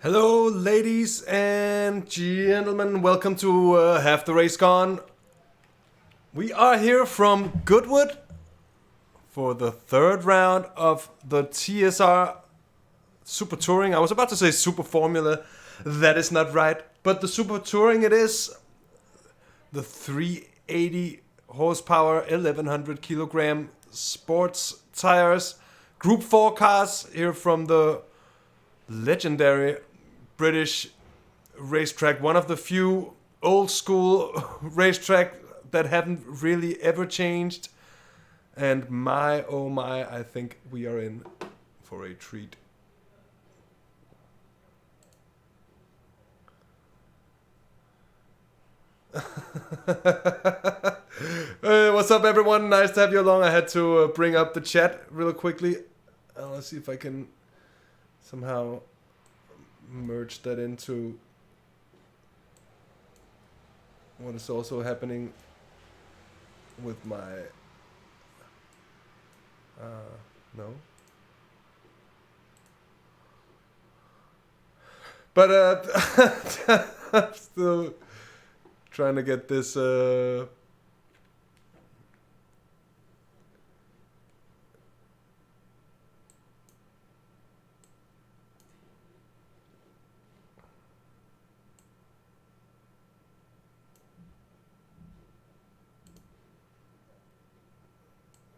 Hello, ladies and gentlemen. Welcome to Half the Race Gone. We are here from Goodwood for the third round of the TSR Super Touring. I was about to say Super Formula. That is not right. But the Super Touring it is. The 380 horsepower, 1100 kilogram sports tires. Group 4 cars here from the legendary British racetrack, one of the few old school racetrack that haven't really ever changed. And my oh my, I think we are in for a treat. What's up, everyone? Nice to have you along. I had to bring up the chat real quickly. Let's see if I can somehow merge that into what is also happening with my no, but I'm still trying to get this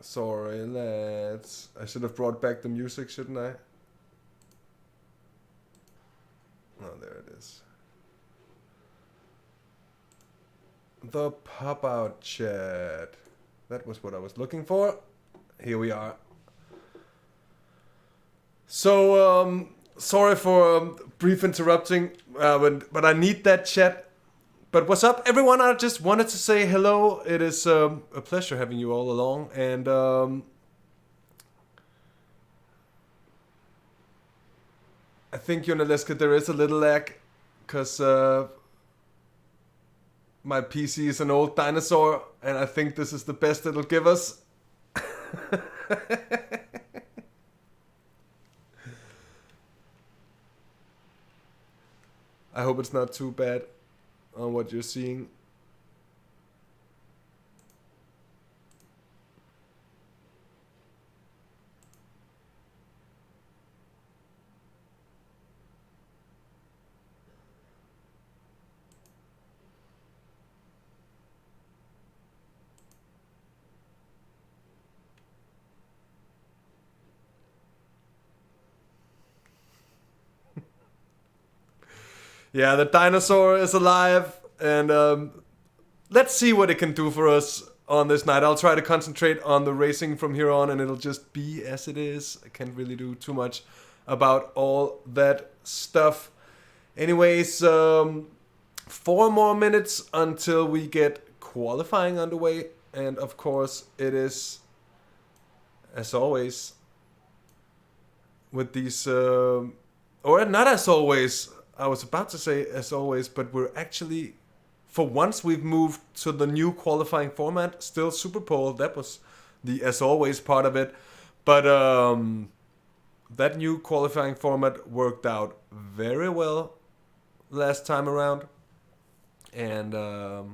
sorry, lads. I should have brought back the music, shouldn't I? Oh, there it is. The pop-out chat. That was what I was looking for. Here we are. So, sorry for brief interrupting, but I need that chat. But what's up, everyone? I just wanted to say hello. It is a pleasure having you all along. And I think, Jonaleska, there is a little lag. Because my PC is an old dinosaur. And I think this is the best it'll give us. I hope it's not too bad on what you're seeing. Yeah, the dinosaur is alive, and let's see what it can do for us on this night. I'll try to concentrate on the racing from here on, and it'll just be as it is. I can't really do too much about all that stuff. Anyways, 4 more minutes until we get qualifying underway, and of course it is, as always, with these, or not as always, I was about to say as always, but we're actually, for once we've moved to the new qualifying format. Still Super Pole, that was the as always part of it. But that new qualifying format worked out very well last time around. And that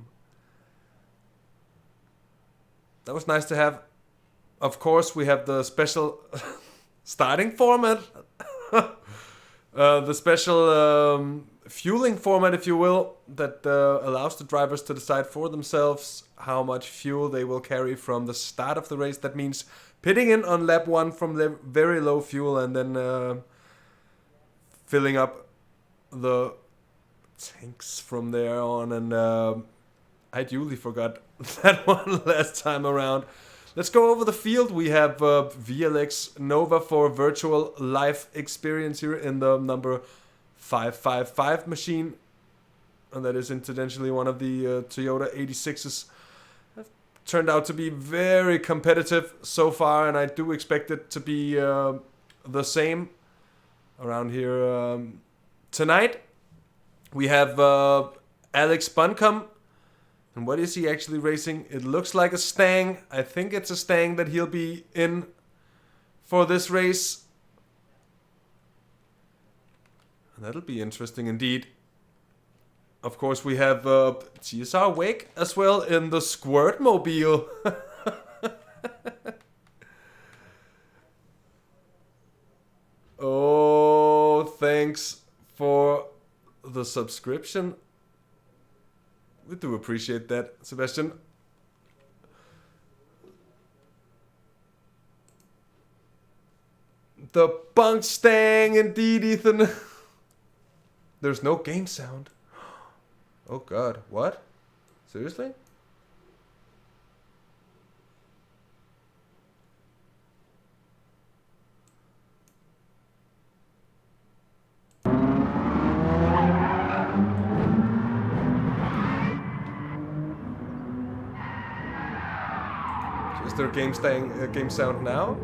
was nice to have. Of course, we have the special starting format. The special fueling format, if you will, that allows the drivers to decide for themselves how much fuel they will carry from the start of the race. That means pitting in on lap 1 from very low fuel and then filling up the tanks from there on. And I duly forgot that one last time around. Let's go over the field. We have VLX Nova for virtual life experience here in the number 555 machine. And that is incidentally one of the Toyota 86s. Turned out to be very competitive so far, and I do expect it to be the same around here tonight. We have Alex Buncombe. And what is he actually racing? It looks like a Stang. I think it's a Stang that he'll be in for this race. That'll be interesting indeed. Of course, we have TSR Wake as well in the Squirt Mobile. Oh, thanks for the subscription. We do appreciate that, Sebastian. The bunk stang, indeed, Ethan. There's no game sound. Oh god, what? Seriously? Is there game sound now?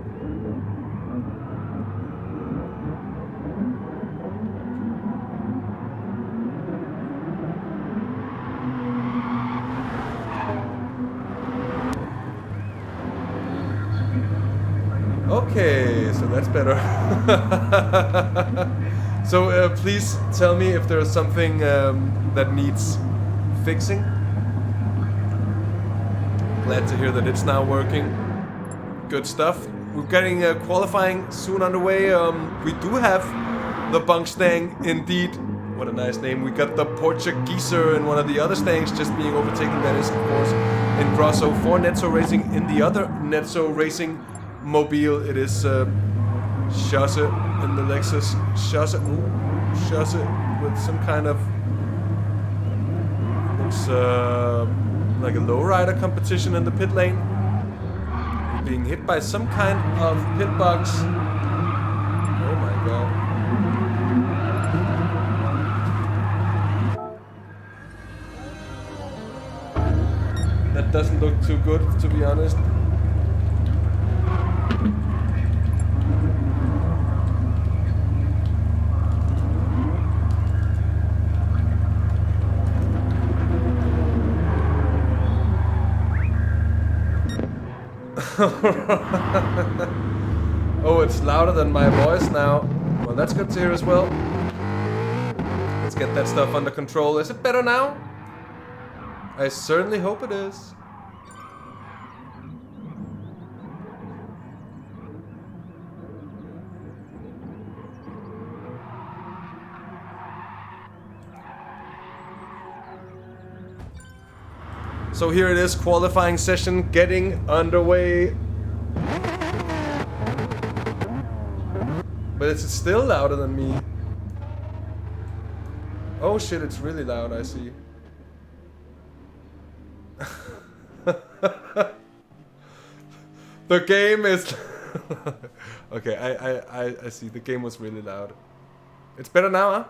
Okay, so that's better. So please tell me if there's something that needs fixing. Glad to hear that it's now working. Good stuff. We're getting qualifying soon underway. We do have the bunk stang indeed. What a nice name. We got the Portugueser in one of the other stangs just being overtaken. That is, of course, in Grosso for Netso Racing. In the other Netso Racing mobile, it is Chasse in the Lexus. Chasse with some kind of... looks like a lowrider competition in the pit lane. Being hit by some kind of pit box. Oh my god. That doesn't look too good, to be honest. Oh, it's louder than my voice now. Well, that's good to hear as well. Let's get that stuff under control. Is it better now? I certainly hope it is. So here it is, qualifying session getting underway. But it's still louder than me. Oh shit, it's really loud, I see. The game is... Okay, I see, the game was really loud. It's better now, huh?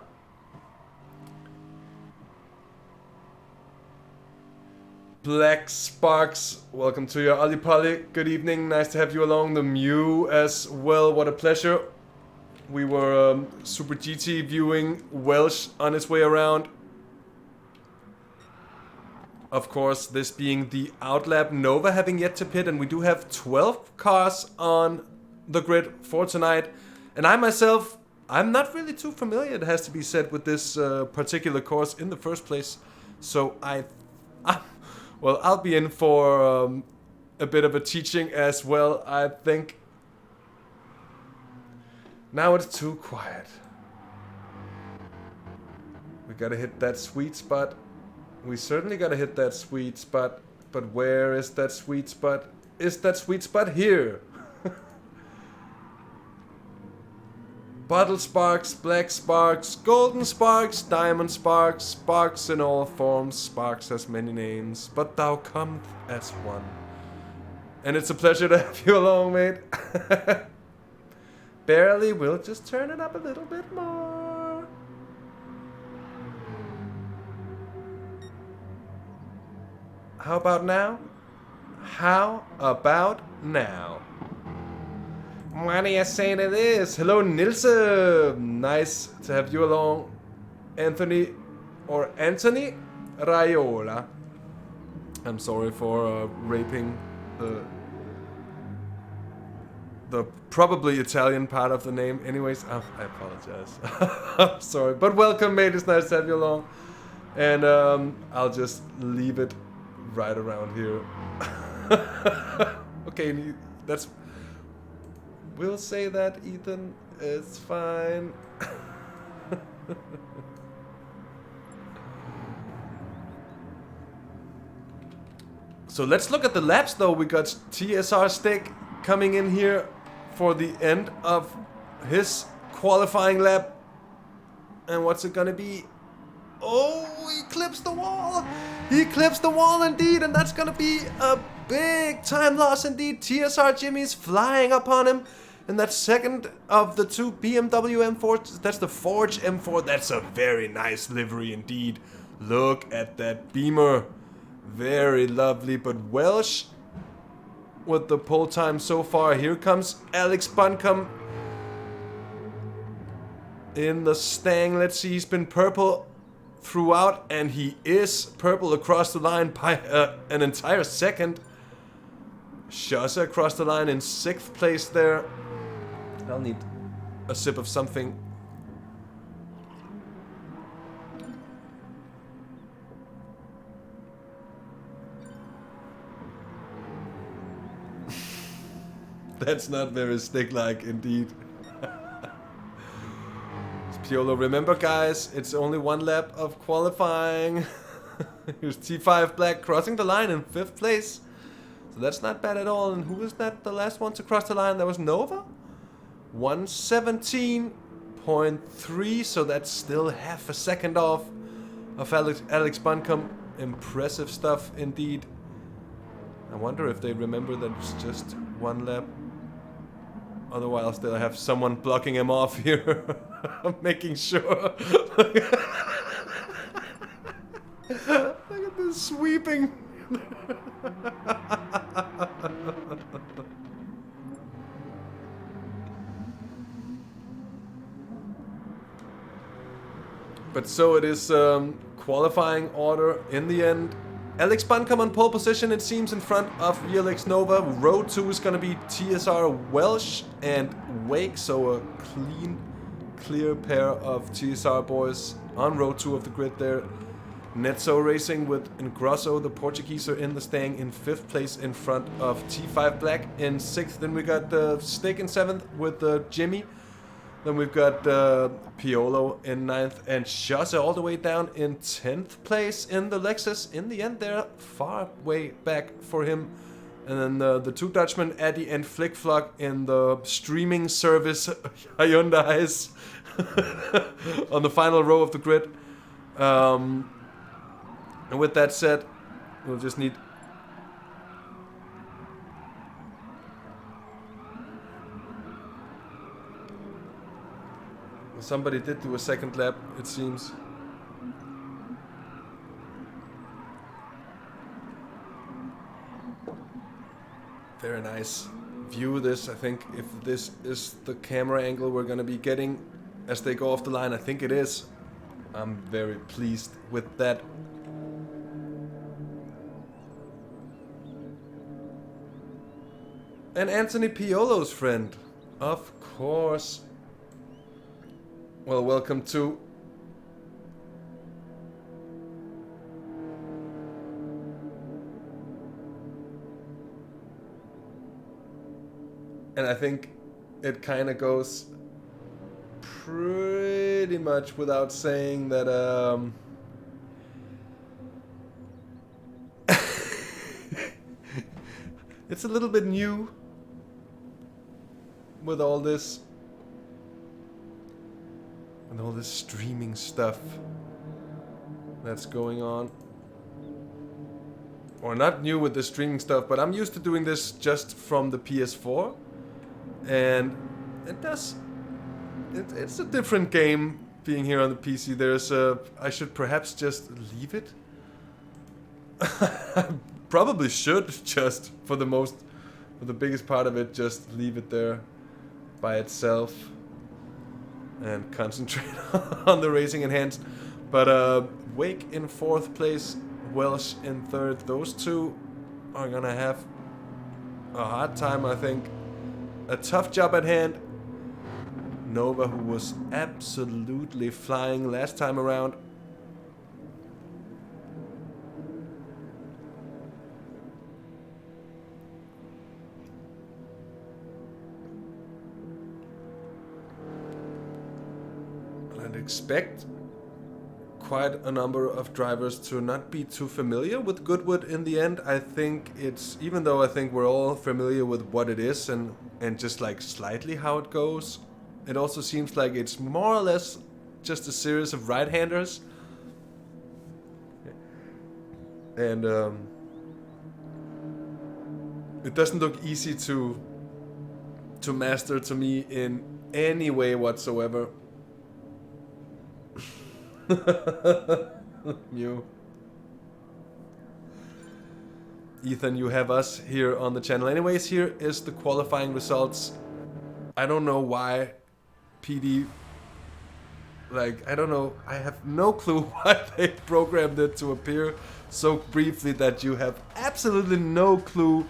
Black Sparks, welcome to your Ali Pali. Good evening, nice to have you along. The Mew as well, what a pleasure. We were Super GT viewing Welsh on his way around. Of course, this being the Outlap Nova having yet to pit, and we do have 12 cars on the grid for tonight. And I myself, I'm not really too familiar, it has to be said, with this particular course in the first place. So well, I'll be in for a bit of a teaching as well, I think. Now it's too quiet. We gotta hit that sweet spot. We certainly gotta hit that sweet spot. But where is that sweet spot? Is that sweet spot here? Bottle sparks, black sparks, golden sparks, diamond sparks, sparks in all forms, sparks has many names, but thou cometh as one. And it's a pleasure to have you along, mate. Barely, we'll just turn it up a little bit more. How about now? How about now? What do you say to this? Hello, Nilse. Nice to have you along. Anthony Raiola. I'm sorry for raping the probably Italian part of the name. Anyways, I apologize. I'm sorry, but welcome, mate. It's nice to have you along. And I'll just leave it right around here. Okay, that's. We'll say that, Ethan. It's fine. So let's look at the laps, though. We got TSR Stick coming in here for the end of his qualifying lap. And what's it gonna be? Oh, he clips the wall. He clips the wall indeed, and that's gonna be a big time loss indeed. TSR Jimmy's flying upon him. And that second of the two BMW M4s, that's the Forge M4. That's a very nice livery indeed. Look at that Beamer. Very lovely, but Welsh with the pole time so far. Here comes Alex Buncombe in the Stang. Let's see, he's been purple throughout, and he is purple across the line by an entire second. Shasa across the line in 6th place there. I'll need a sip of something. That's not very stick-like indeed. Piolo, remember guys, it's only one lap of qualifying. Here's T5 Black crossing the line in 5th place. So that's not bad at all. And who was that, the last one to cross the line? That was Nova? 117.3, so that's still half a second off of Alex Buncombe. Impressive stuff indeed. I wonder if they remember that it's just one lap. Otherwise they'll have someone blocking him off here. I'm making sure. Look at this sweeping. But so it is qualifying order in the end. Alex Buncombe on pole position, it seems, in front of VLX Nova. Row 2 is going to be TSR Welsh and Wake, so a clear pair of TSR boys on row 2 of the grid there. Netso Racing with Ingrosso, the Portuguese, are in the Stang in 5th place in front of T5 Black in 6th. Then we got Stick in 7th with Jimmy. Then we've got Piolo in 9th and Shasa all the way down in 10th place in the Lexus. In the end, they're far way back for him. And then the two Dutchmen, Addy and Flick Flock, in the streaming service Hyundais on the final row of the grid. And with that said, we'll just need... Somebody did do a second lap, it seems. Very nice. View this, I think, if this is the camera angle we're gonna be getting as they go off the line. I think it is. I'm very pleased with that. And Anthony Piolo's friend, of course. Well, welcome to and I think it kind of goes pretty much without saying that it's a little bit new with all this and all this streaming stuff that's going on. Or not new with the streaming stuff, but I'm used to doing this just from the PS4. And it does... It's a different game being here on the PC. There's a... I should perhaps just leave it. Probably should just, for the biggest part of it, just leave it there by itself. And concentrate on the racing enhanced. But Wake in 4th place, Welsh in 3rd. Those two are gonna have a hard time, I think, a tough job at hand. Nova, who was absolutely flying last time around. I'd expect quite a number of drivers to not be too familiar with Goodwood in the end. I think it's, even though I think we're all familiar with what it is and just like slightly how it goes, it also seems like it's more or less just a series of right-handers. And it doesn't look easy to master to me in any way whatsoever. Mew. Ethan, you have us here on the channel. Anyways, here is the qualifying results. I don't know why PD, like, I don't know, I have no clue why they programmed it to appear so briefly that you have absolutely no clue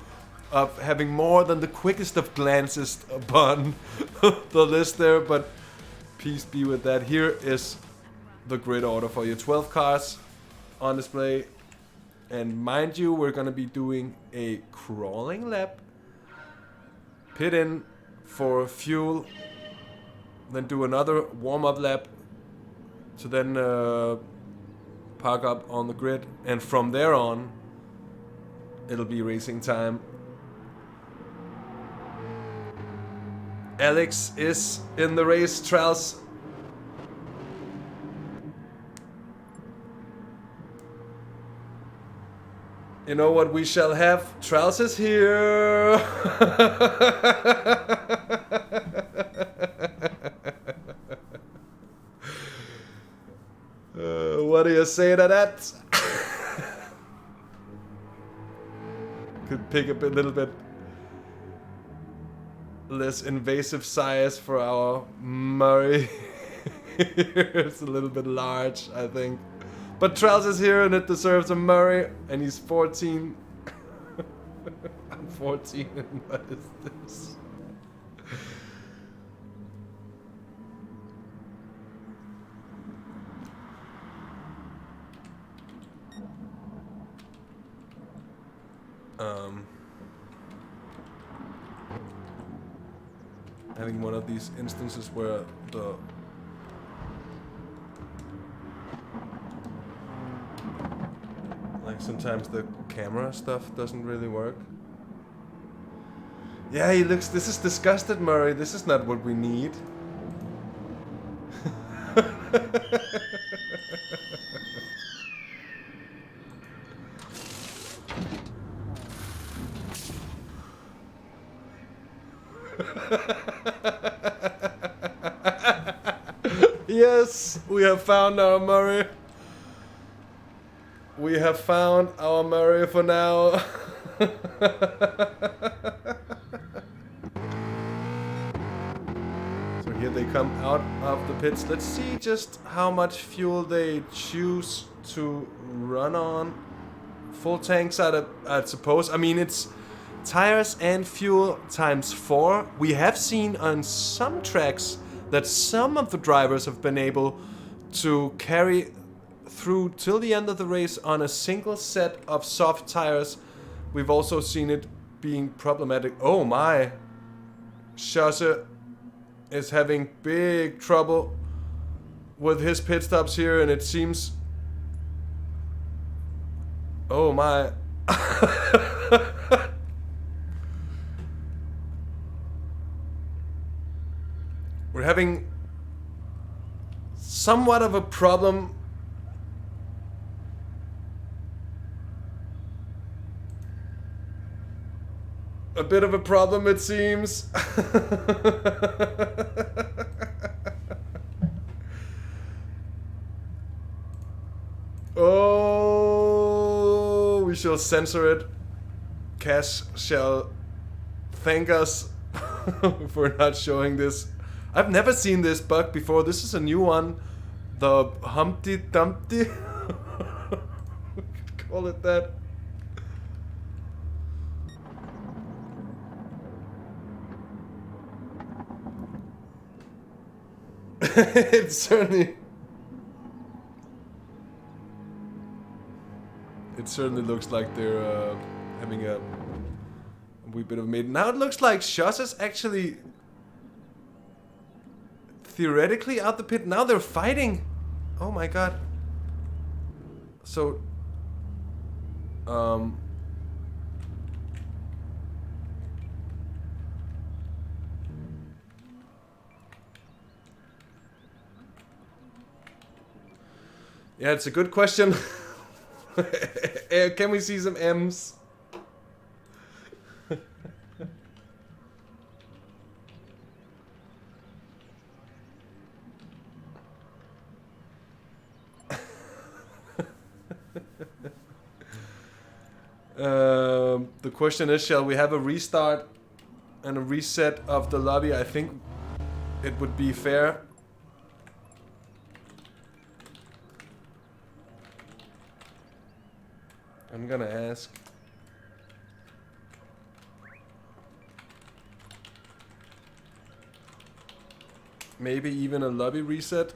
of having more than the quickest of glances upon the list there, but peace be with that. Here is the grid order for you. 12 cars on display, and mind you, we're gonna be doing a crawling lap, pit in for fuel, then do another warm-up lap to then park up on the grid, and from there on it'll be racing time. Alex is in the race. Traels, you know what we shall have? Traels is here. What do you say to that? Could pick up a little bit less invasive size for our Murray. It's a little bit large, I think. But Traels is here and it deserves a Murray, and he's 14. I'm 14 and what is this? Having one of these instances where the sometimes the camera stuff doesn't really work. Yeah, he looks, this is disgusted, Murray. This is not what we need. Yes, we have found our Murray. We have found our Murray for now. So here they come out of the pits. Let's see just how much fuel they choose to run on. Full tanks, I'd suppose. I mean, it's tires and fuel times 4. We have seen on some tracks that some of the drivers have been able to carry through till the end of the race on a single set of soft tires. We've also seen it being problematic. Oh my! Schosse is having big trouble with his pit stops here, and it seems... Oh my! We're having somewhat of a problem. A bit of a problem, it seems. Oh, we shall censor it. Cash shall thank us for not showing this. I've never seen this bug before. This is a new one. The Humpty Dumpty. We could call it that. It certainly looks like they're having a wee bit of a maiden. Now it looks like Shoss is actually theoretically out the pit. Now they're fighting. Oh my god. So yeah, it's a good question. Can we see some M's? The question is, shall we have a restart and a reset of the lobby? I think it would be fair. I'm gonna ask. Maybe even a lobby reset.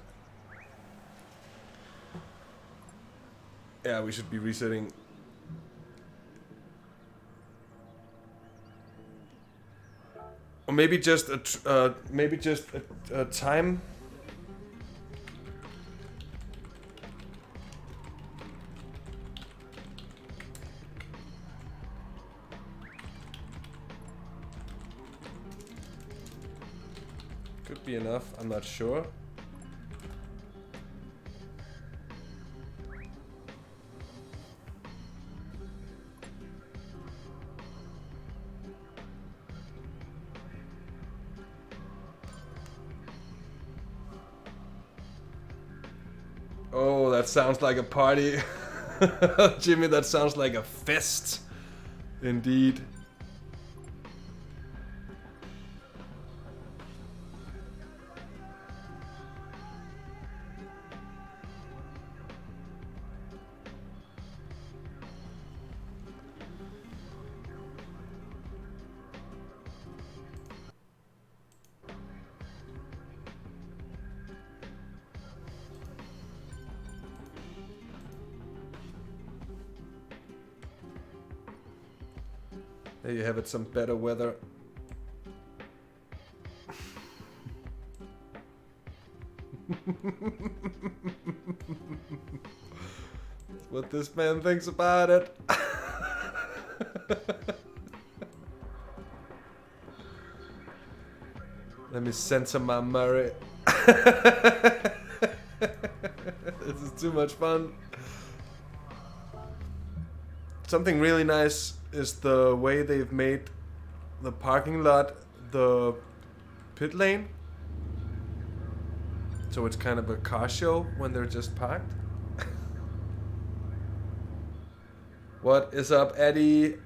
Yeah, we should be resetting. Or maybe just a time. Could be enough, I'm not sure. Oh, that sounds like a party. Jimmy, that sounds like a fest. Indeed. There you have it, some better weather. What this man thinks about it. Let me censor my Murray. This is too much fun. Something really nice is the way they've made the parking lot the pit lane. So it's kind of a car show when they're just parked. What is up, Eddie?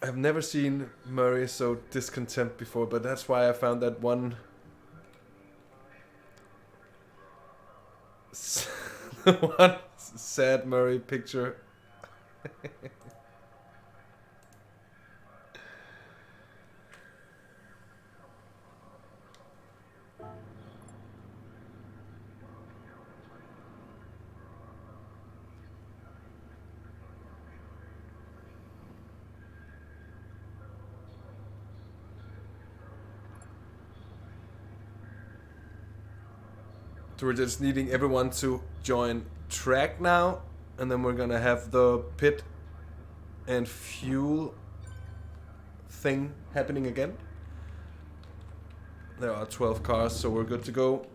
I've never seen Murray so discontent before, but that's why I found that one one sad Murray picture. So we're just needing everyone to join track now, and then we're gonna have the pit and fuel thing happening again. There are 12 cars, so we're good to go.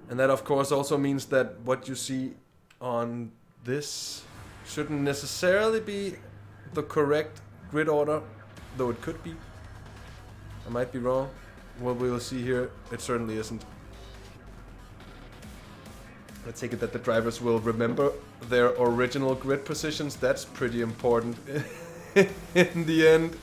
And that of course also means that what you see on this shouldn't necessarily be the correct grid order, though it could be. I might be wrong. What we'll see here, it certainly isn't. I take it that the drivers will remember their original grid positions. That's pretty important in the end.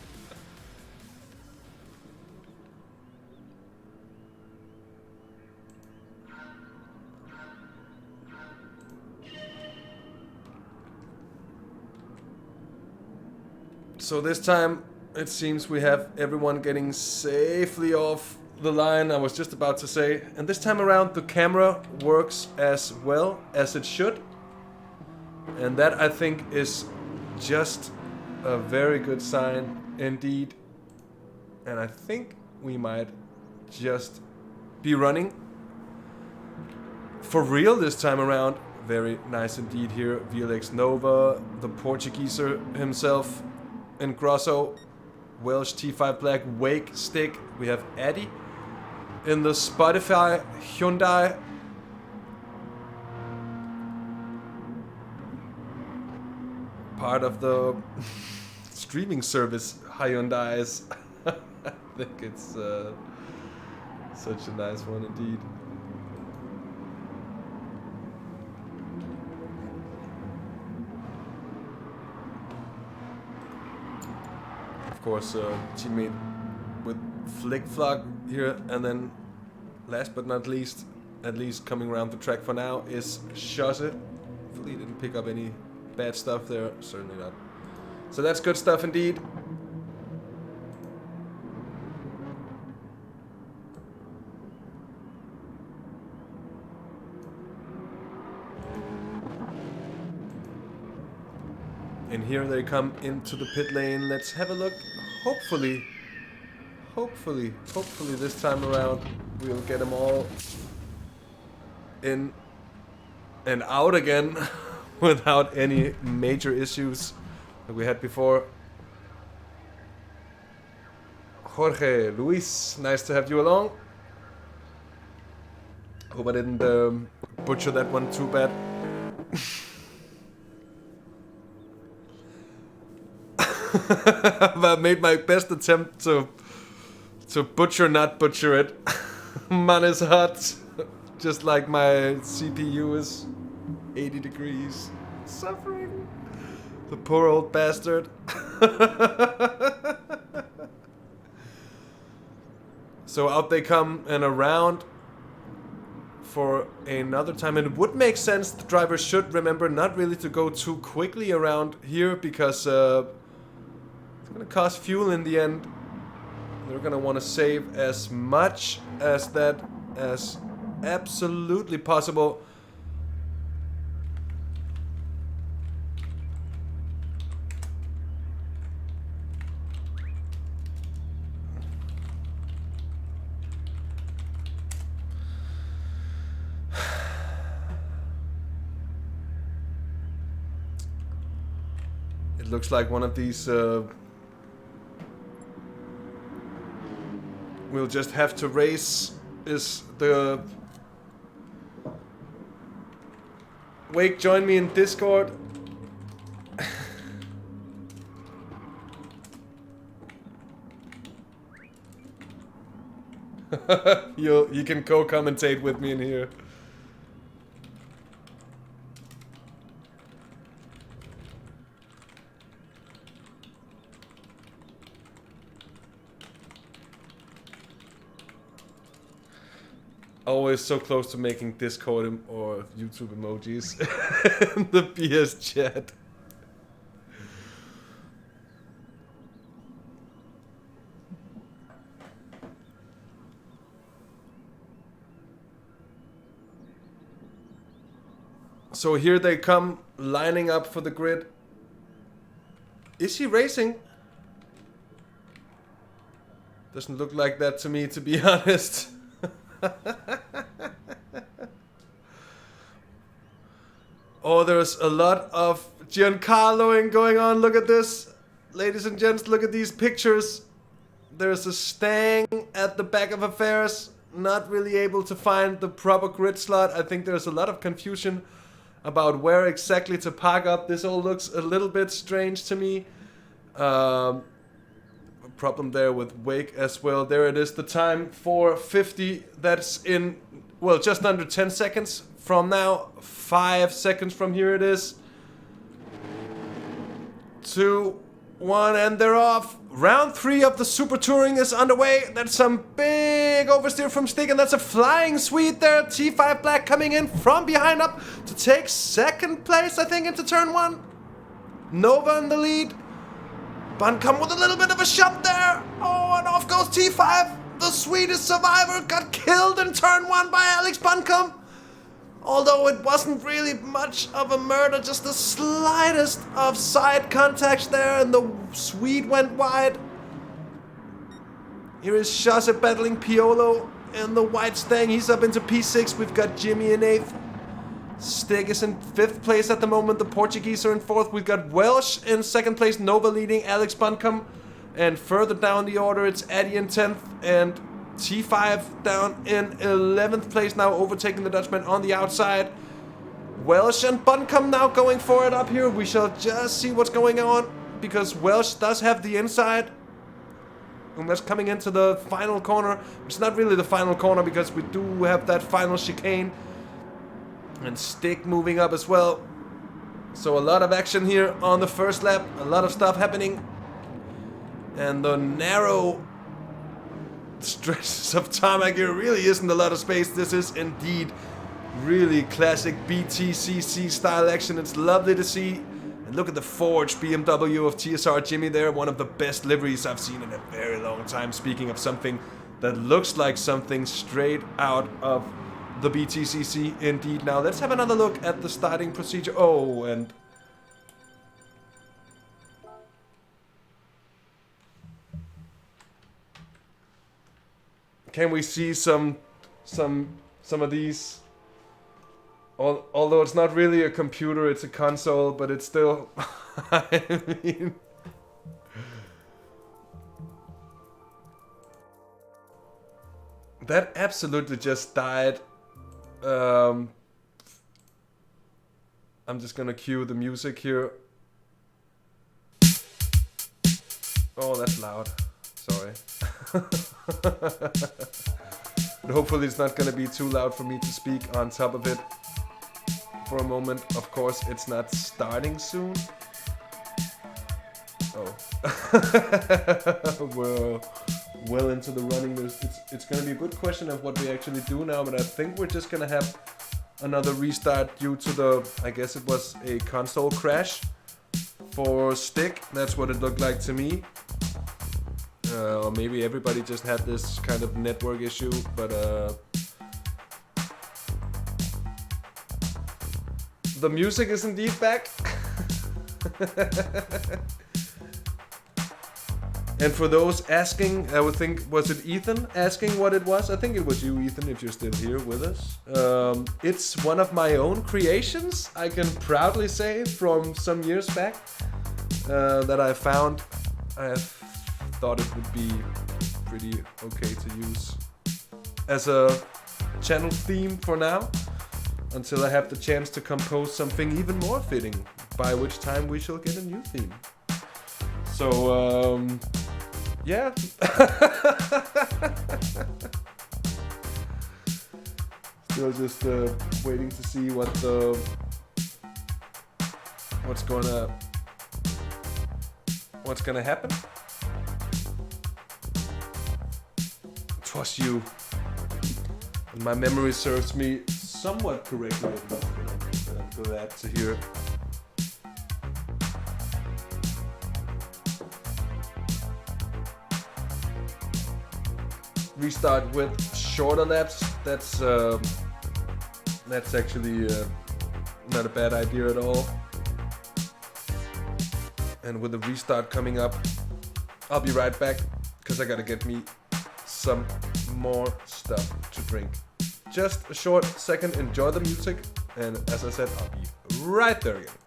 So this time it seems we have everyone getting safely off the line, I was just about to say. And this time around the camera works as well as it should. And that, I think, is just a very good sign indeed. And I think we might just be running for real this time around. Very nice indeed here. VLX Nova, the Portugueser himself in Grosso, Welsh T5 Black, Wake Stick. We have Eddie in the Spotify Hyundai. Part of the streaming service Hyundais. I think it's such a nice one indeed. Of course, teammate with Flick Flock here, and then last but not least, at least coming around the track for now, is Shosse. Hopefully he didn't pick up any bad stuff there, certainly not. So that's good stuff indeed. And here they come into the pit lane. Let's have a look. Hopefully this time around we'll get them all in and out again without any major issues that we had before. Jorge, Luis, nice to have you along. Hope I didn't butcher that one too bad. I made my best attempt to butcher, not butcher it. Man is hot, just like my CPU is 80 degrees. Suffering. The poor old bastard. So out they come and around for another time. And it would make sense, the driver should remember not really to go too quickly around here, because it's going to cost fuel in the end. They're going to want to save as much as that as absolutely possible. It looks like one of these we'll just have to race is the Wake. Join me in Discord. You can co-commentate with me in here. Always so close to making Discord or YouTube emojis in the BS chat. So here they come, lining up for the grid. Is he racing? Doesn't look like that to me, to be honest. Oh, there's a lot of Giancarloing going on. Look at this. Ladies and gents, look at these pictures. There's a Stang at the back of affairs. Not really able to find the proper grid slot. I think there's a lot of confusion about where exactly to park up. This all looks a little bit strange to me. Problem there with Wake as well. There it is, the time 4:50. That's in, well, just under 10 seconds from now. 5 seconds from here it is. 2, 1, and they're off. Round 3 of the Super Touring is underway. That's some big oversteer from Stig, and that's a flying sweep there. T5 Black coming in from behind up to take second place, I think, into turn 1. Nova in the lead Buncombe with a little bit of a shot there. Oh, and off goes T5. The Swedish survivor got killed in turn 1 by Alex Buncombe. Although it wasn't really much of a murder, just the slightest of side contacts there, and the Swede went wide. Here is Shase battling Piolo in the white Stang. He's up into P6. We've got Jimmy in 8th. Stig is in 5th place at the moment. The Portuguese are in 4th. We've got Welsh in 2nd place. Nova leading Alex Buncombe. And further down the order, it's Eddie in 10th. And T5 down in 11th place now, overtaking the Dutchman on the outside. Welsh and Buncombe now going for it up here. We shall just see what's going on, because Welsh does have the inside. And that's coming into the final corner. It's not really the final corner, because we do have that final chicane. And Stig moving up as well. So a lot of action here on the first lap. A lot of stuff happening. And the narrow stretches of tarmac here really isn't a lot of space. This is indeed really classic BTCC style action. It's lovely to see. And look at the forged BMW of TSR Jimmy there. One of the best liveries I've seen in a very long time. Speaking of something that looks like something straight out of the BTCC indeed. Now let's have another look at the starting procedure. Oh, and can we see some of these? Although it's not really a computer, it's a console, but it's still, I mean, that absolutely just died. I'm just gonna cue the music here. Oh, that's loud. Sorry. But hopefully it's not gonna be too loud for me to speak on top of it for a moment. Of course, it's not starting soon. Oh. We're well into the running. It's gonna be a good question of what we actually do now, but I think we're just gonna have another restart due to the, I guess it was a console crash for Stig. That's what it looked like to me. Or maybe everybody just had this kind of network issue, but the music is indeed back. And for those asking, I would think, was it Ethan asking what it was? I think it was you, Ethan, if you're still here with us. It's one of my own creations, I can proudly say, from some years back, that I found. I thought it would be pretty okay to use as a channel theme for now, until I have the chance to compose something even more fitting, by which time we shall get a new theme. So, yeah. Still just waiting to see what's gonna happen. It was you, and my memory serves me somewhat correctly, but I'm glad to hear. Restart with shorter laps. That's actually not a bad idea at all. And with the restart coming up, I'll be right back, because I gotta get me some more stuff to drink. Just a short second, enjoy the music, and as I said, I'll be right there again.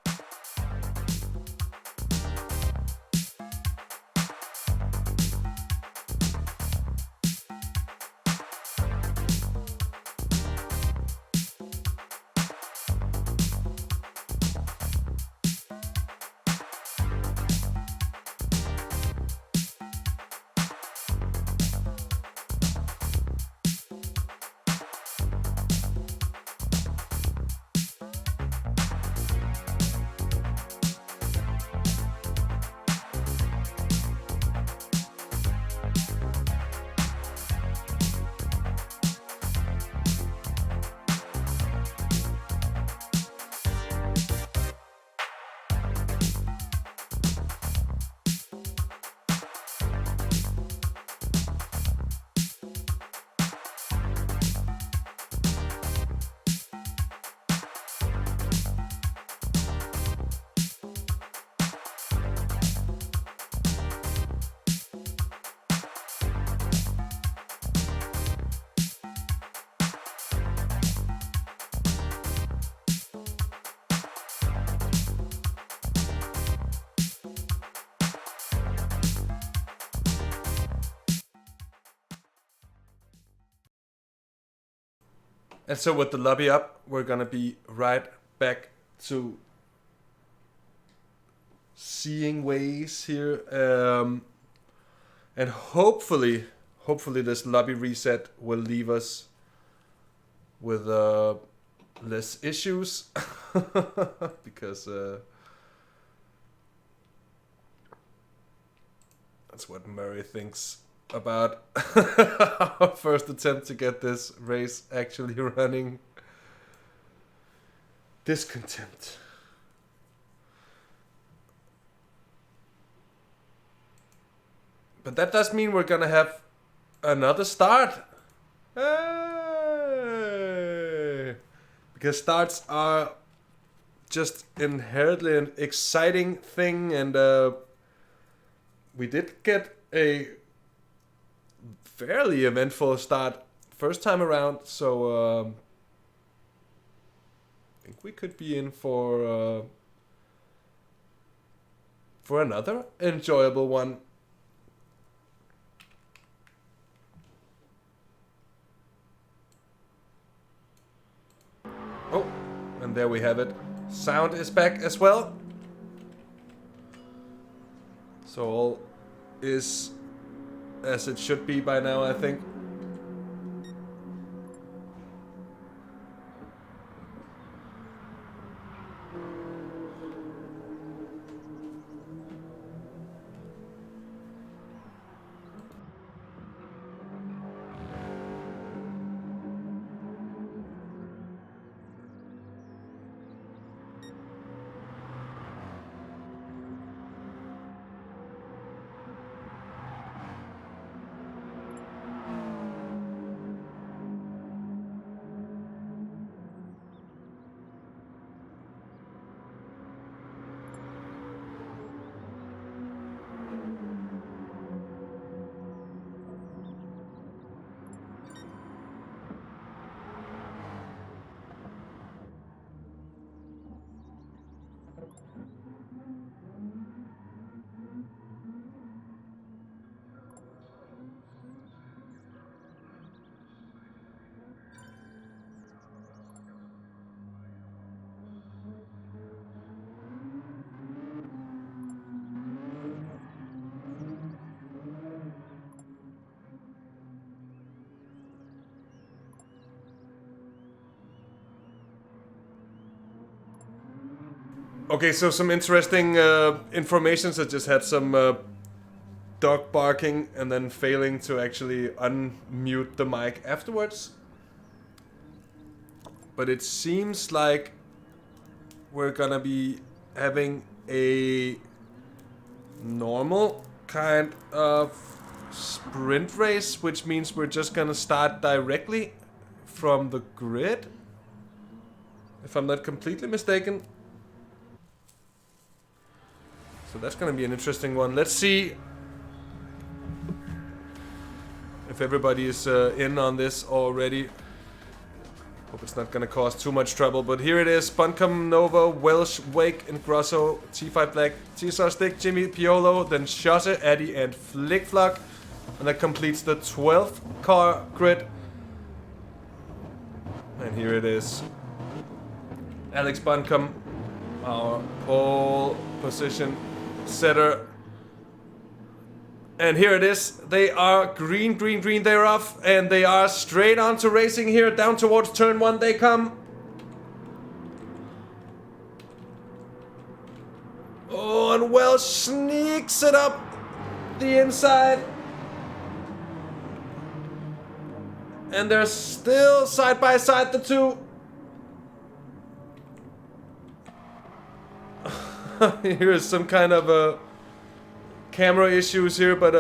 And so with the lobby up, we're gonna be right back to seeing ways here. And hopefully this lobby reset will leave us with less issues. Because that's what Murray thinks about our first attempt to get this race actually running. Discontent. But that does mean we're gonna have another start. Hey! Because starts are just inherently an exciting thing, and we did get a fairly eventful start first time around, so I think we could be in for another enjoyable one. Oh, and there we have it. Sound is back as well. So all is as it should be by now, I think. Okay, so some interesting information. I just had some dog barking and then failing to actually unmute the mic afterwards. But it seems like we're gonna be having a normal kind of sprint race, which means we're just gonna start directly from the grid, if I'm not completely mistaken. So that's gonna be an interesting one. Let's see if everybody is in on this already. Hope it's not gonna cause too much trouble, but here it is. Buncombe, Nova, Welsh, Wake, and Grosso, T5 Black, TSR Stick, Jimmy, Piolo, then Schosse, Addy, and Flickflock. And that completes the 12th car grid. And here it is. Alex Buncombe, our pole position setter. And here it is. They are green, green, green. They're off. And they are straight on to racing here. Down towards turn 1 they come. Oh, and Welsh sneaks it up the inside. And they're still side by side, the two. Here's some kind of camera issues here, but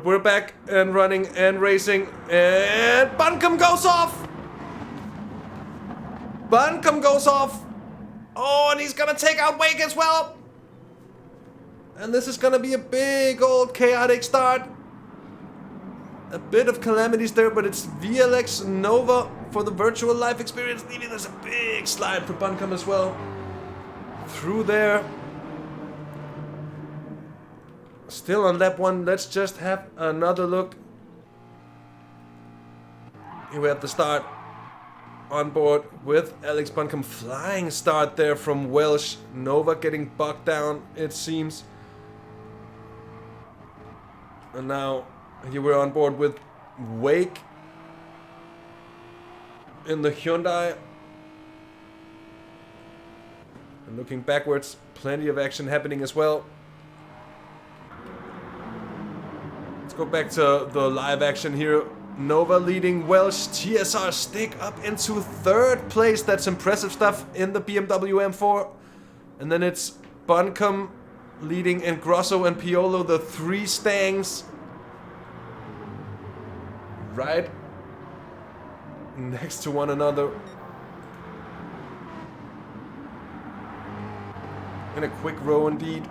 we're back and running and racing, and Buncombe goes off. Buncombe goes off. Oh, and he's gonna take out Wake as well. And this is gonna be a big old chaotic start. A bit of calamities there, but it's VLX Nova for the virtual life experience, leaving us a big slide for Buncombe as well. Through there. Still on lap 1, let's just have another look. Here we're at the start. on board with Alex Buncombe. Flying start there from Welsh. Nova getting bogged down, it seems. And now here we're on board with Wake in the Hyundai. And looking backwards, plenty of action happening as well. Let's go back to the live action here. Nova leading Welsh. TSR stick up into third place. That's impressive stuff in the BMW M4. And then it's Buncombe leading in Grosso and Piolo, the three Stangs. Right next to one another. In a quick row indeed.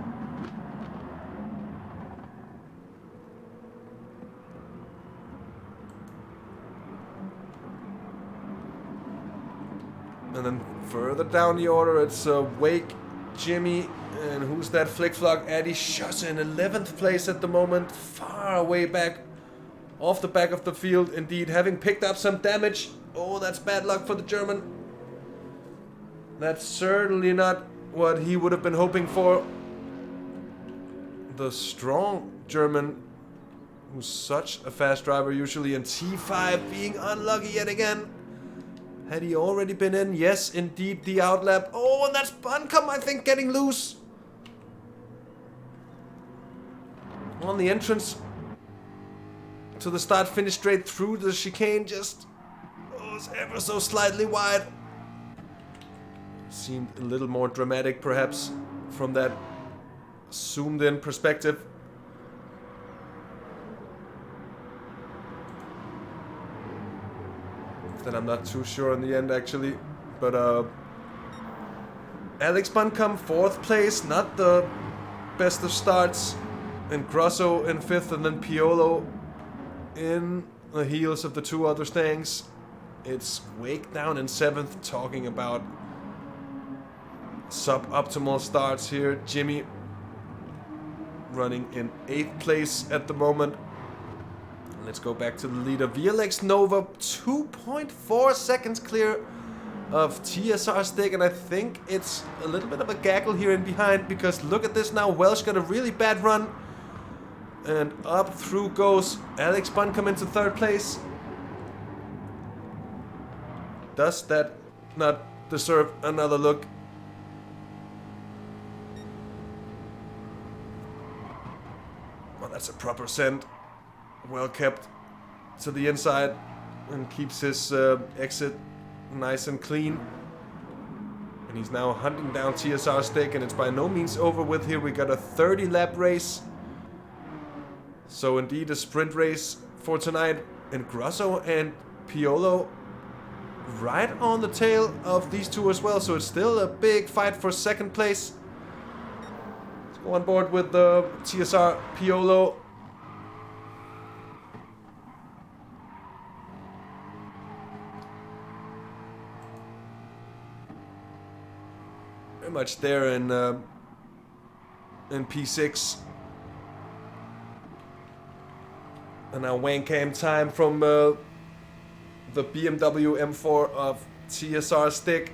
And then further down the order, it's Wake, Jimmy, and who's that? Flickflog, Eddie Schuss in 11th place at the moment. Far away back, off the back of the field, indeed, having picked up some damage. Oh, that's bad luck for the German. That's certainly not what he would have been hoping for. The strong German, who's such a fast driver usually, in T5 being unlucky yet again. Had he already been in? Yes, indeed, the outlap. Oh, and that's Buncombe, I think, getting loose. On the entrance to the start, finish straight through the chicane, just was ever so slightly wide. Seemed a little more dramatic, perhaps, from that zoomed-in perspective. That I'm not too sure in the end, actually. But Alex Buncombe, 4th place, not the best of starts. And Grosso in 5th, and then Piolo in the heels of the two other Stangs. It's Wake down in 7th, talking about suboptimal starts here. Jimmy running in 8th place at the moment. Let's go back to the leader. VLX Nova, 2.4 seconds clear of TSR stick, and I think it's a little bit of a gaggle here in behind, because look at this now. Welsh got a really bad run, and up through goes Alex Buncombe into 3rd place. Does that not deserve another look? Well, that's a proper send. Well kept to the inside, and keeps his exit nice and clean. And he's now hunting down TSR stick, and it's by no means over with here. We got a 30 lap race. So indeed a sprint race for tonight. And Grosso and Piolo right on the tail of these two as well. So it's still a big fight for 2nd place. Let's go on board with the TSR Piolo. Very much there in P6. And now Wayne cam time from the BMW M4 of TSR stick.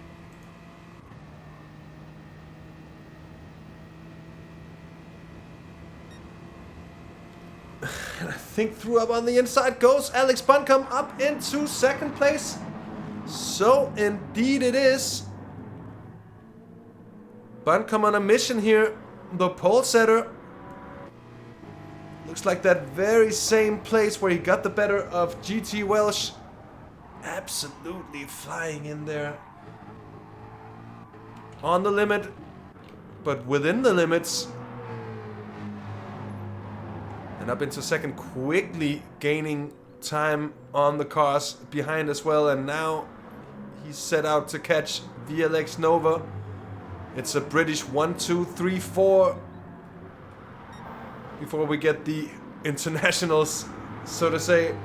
And I think through up on the inside goes Alex Buncombe up into 2nd place. So indeed it is. Buncombe on a mission here, the pole setter. Looks like that very same place where he got the better of GT Welsh. Absolutely flying in there. On the limit, but within the limits. And up into 2nd, quickly gaining time on the cars behind as well. And now he's set out to catch VLX Nova. It's a British 1, 2, 3, 4. Before we get the internationals, so to say,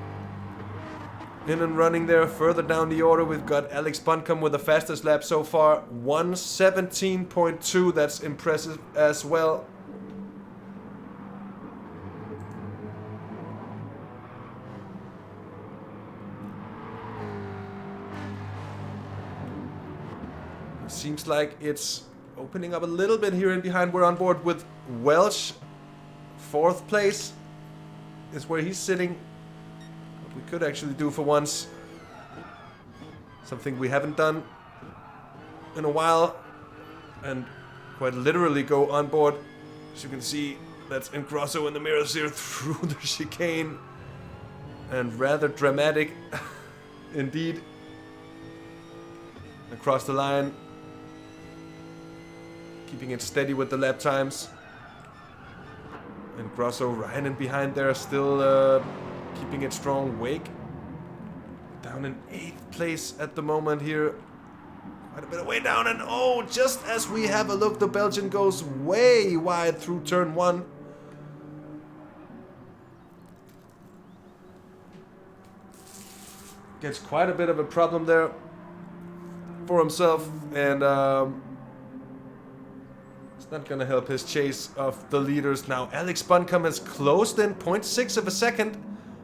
in and running there. Further down the order, we've got Alex Buncombe with the fastest lap so far. 1:17.2. That's impressive as well. seems like it's opening up a little bit here in behind. We're on board with Welsh. 4th place is where he's sitting. We could actually do for once something we haven't done in a while, and quite literally go on board. As you can see, that's Ingrosso in the mirrors here through the chicane, and rather dramatic indeed. Across the line, keeping it steady with the lap times. And Grosso right in behind there, still keeping it strong. Wake down in 8th place at the moment here. Quite a bit of way down, and oh, just as we have a look, the Belgian goes way wide through turn 1. Gets quite a bit of a problem there for himself, and it's not gonna help his chase of the leaders now. Alex Buncombe has closed in 0.6 of a second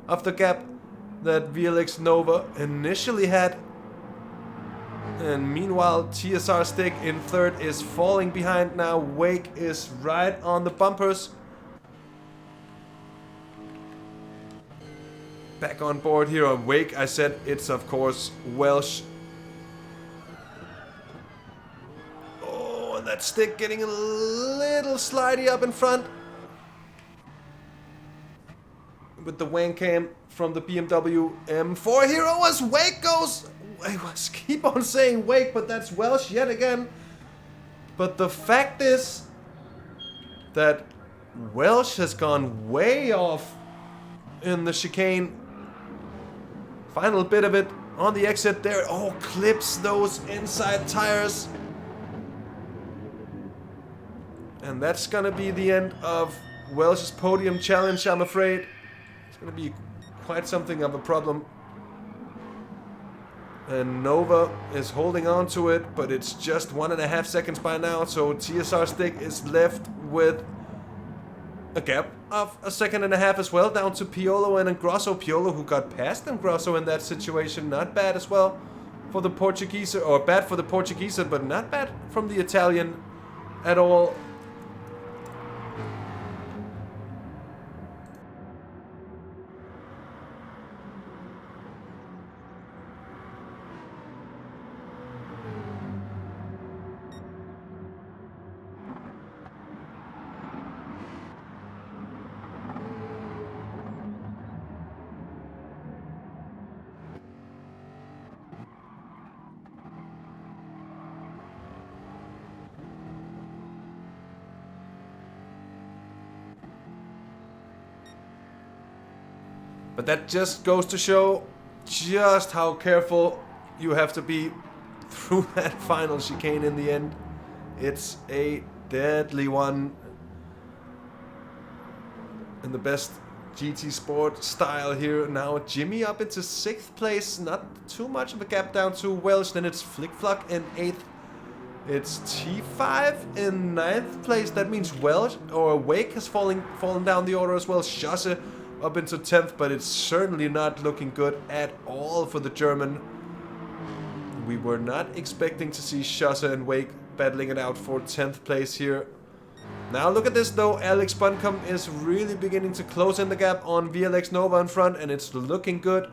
of the gap that VLX Nova initially had. And meanwhile, TSR Stick in 3rd is falling behind now. Wake is right on the bumpers. Back on board here on Wake. I said it's of course Welsh. Oh, and that Stick getting a little slidey up in front. With the wang cam from the BMW M4 here. Oh, as Wake goes. I keep on saying Wake, but that's Welsh yet again. But the fact is that Welsh has gone way off in the chicane. Final bit of it on the exit there. Oh, clips those inside tires. And that's gonna be the end of Welsh's podium challenge, I'm afraid. It's gonna be quite something of a problem. And Nova is holding on to it, but it's just 1.5 seconds by now, so TSR Stick is left with a gap of 1.5 seconds as well, down to Piolo and Ingrosso. Piolo, who got past Ingrosso in that situation, not bad as well for the Portuguese, or bad for the Portuguese, but not bad from the Italian at all. But that just goes to show just how careful you have to be through that final chicane in the end. It's a deadly one. In the best GT Sport style here. Now Jimmy up into 6th place. Not too much of a gap down to Welsh. Then it's Flickflock in 8th. It's T5 in 9th place. That means Welsh or Wake has fallen down the order as well. Schosse up into 10th, but it's certainly not looking good at all for the German. We were not expecting to see Schosse and Wake battling it out for 10th place here. Now look at this though, Alex Buncombe is really beginning to close in the gap on VLX Nova in front, and it's looking good.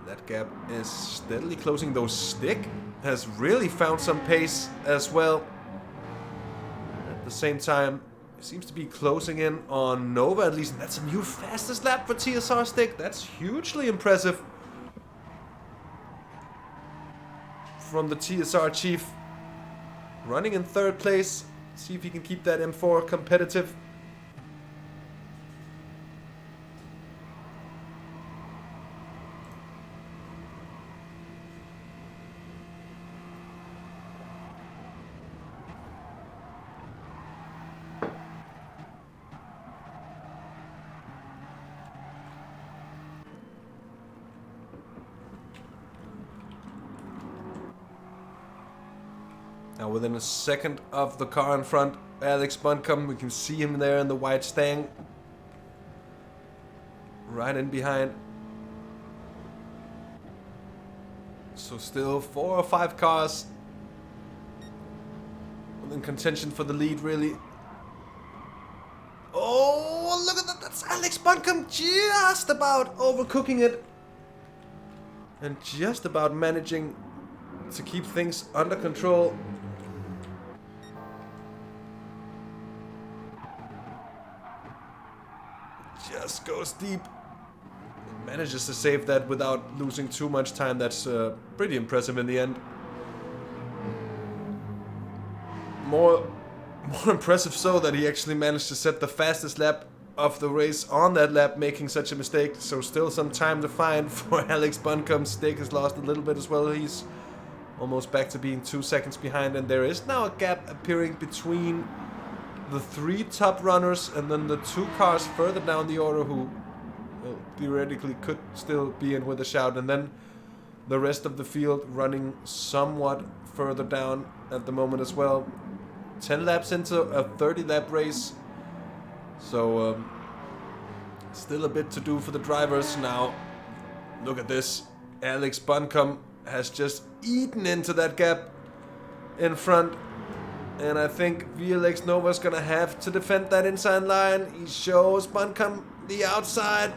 That gap is steadily closing, though Stick has really found some pace as well. At the same time, it seems to be closing in on Nova at least. And that's a new fastest lap for TSR Stick. That's hugely impressive from the TSR Chief. Running in 3rd place. See if he can keep that M4 competitive. Now within a second of the car in front, Alex Buncombe, we can see him there in the white Stang. Right in behind. So still 4 or 5 cars in contention for the lead, really. Oh, look at that. That's Alex Buncombe just about overcooking it. And just about managing to keep things under control. Just goes deep. Manages to save that without losing too much time. That's pretty impressive in the end. More impressive so that he actually managed to set the fastest lap of the race on that lap, making such a mistake. So still some time to find for Alex Buncombe. Stake has lost a little bit as well. He's almost back to being 2 seconds behind, and there is now a gap appearing between the 3 top runners and then the 2 cars further down the order who theoretically could still be in with a shout, and then the rest of the field running somewhat further down at the moment as well. 10 laps into a 30-lap race, so still a bit to do for the drivers. Now look at this. Alex Buncombe has just eaten into that gap in front, and I think VLX Nova's gonna have to defend that inside line. He shows Buncombe the outside.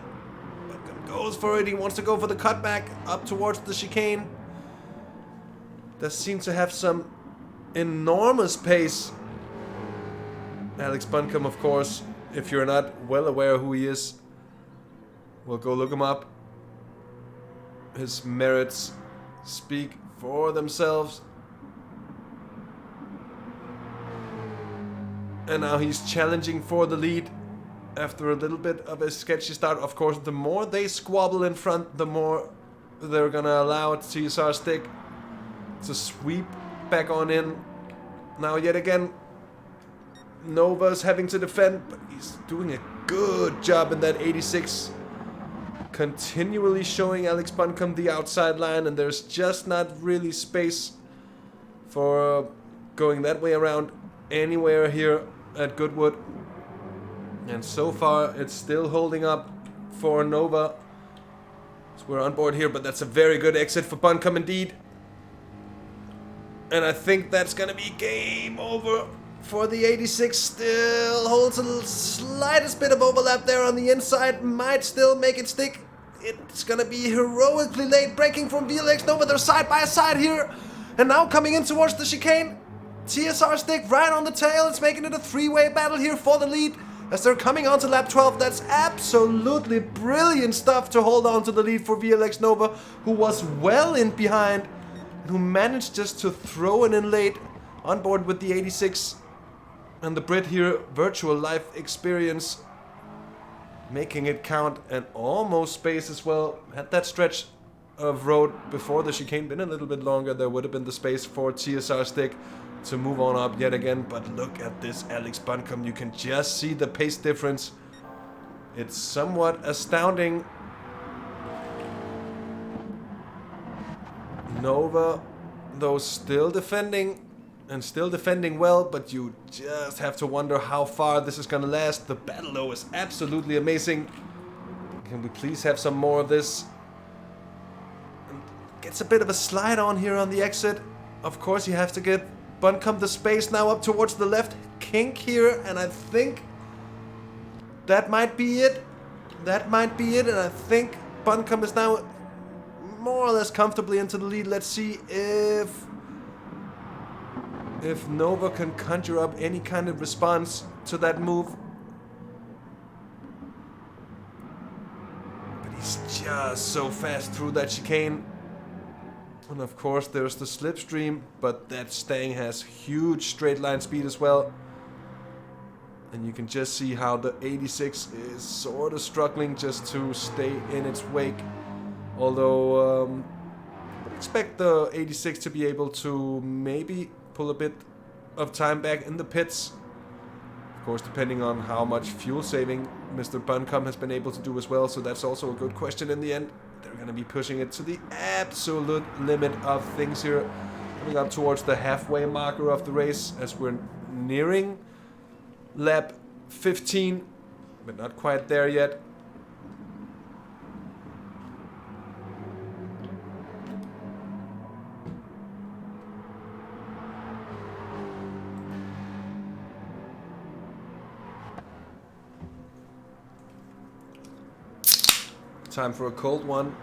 Buncombe goes for it. He wants to go for the cutback up towards the chicane. Does seem to have some enormous pace. Alex Buncombe, of course, if you're not well aware who he is, we'll go look him up. His merits speak for themselves. And now he's challenging for the lead after a little bit of a sketchy start. Of course, the more they squabble in front, the more they're gonna allow TSR Stick to sweep back on in. Now yet again, Nova's having to defend, but he's doing a good job in that 86. Continually showing Alex Buncombe the outside line, and there's just not really space for going that way around anywhere here at Goodwood. And so far it's still holding up for Nova. So we're on board here, but that's a very good exit for Buncombe indeed. And I think that's gonna be game over for the 86. Still holds a slightest bit of overlap there on the inside. Might still make it stick. It's gonna be heroically late braking from VLX Nova. They're side by side here. And now coming in towards the chicane. TSR Stick right on the tail. It's making it a 3-way battle here for the lead as they're coming onto lap 12. That's absolutely brilliant stuff to hold on to the lead for VLX Nova, who was well in behind and who managed just to throw it in late on board with the 86. And the Brit here, virtual life experience, making it count, and almost space as well. Had that stretch of road before the chicane been a little bit longer, there would have been the space for TSR Stick to move on up yet again. But look at this Alex Buncombe. You can just see the pace difference. It's somewhat astounding. Nova, though, still defending, and still defending well, but you just have to wonder how far this is gonna last. The battle, though, is absolutely amazing. Can we please have some more of this? And gets a bit of a slide on here on the exit. Of course, you have to get Buncombe the space now up towards the left kink here, and I think that might be it. That might be it, and I think Buncombe is now more or less comfortably into the lead. Let's see if Nova can conjure up any kind of response to that move. But he's just so fast through that chicane. And of course there's the slipstream, but that Stang has huge straight line speed as well. And you can just see how the 86 is sort of struggling just to stay in its wake. Although I expect the 86 to be able to maybe pull a bit of time back in the pits. Of course, depending on how much fuel saving Mr. Buncombe has been able to do as well. So that's also a good question in the end. They're going to be pushing it to the absolute limit of things here. And moving up towards the halfway marker of the race as we're nearing lap 15, but not quite there yet. Time for a cold one.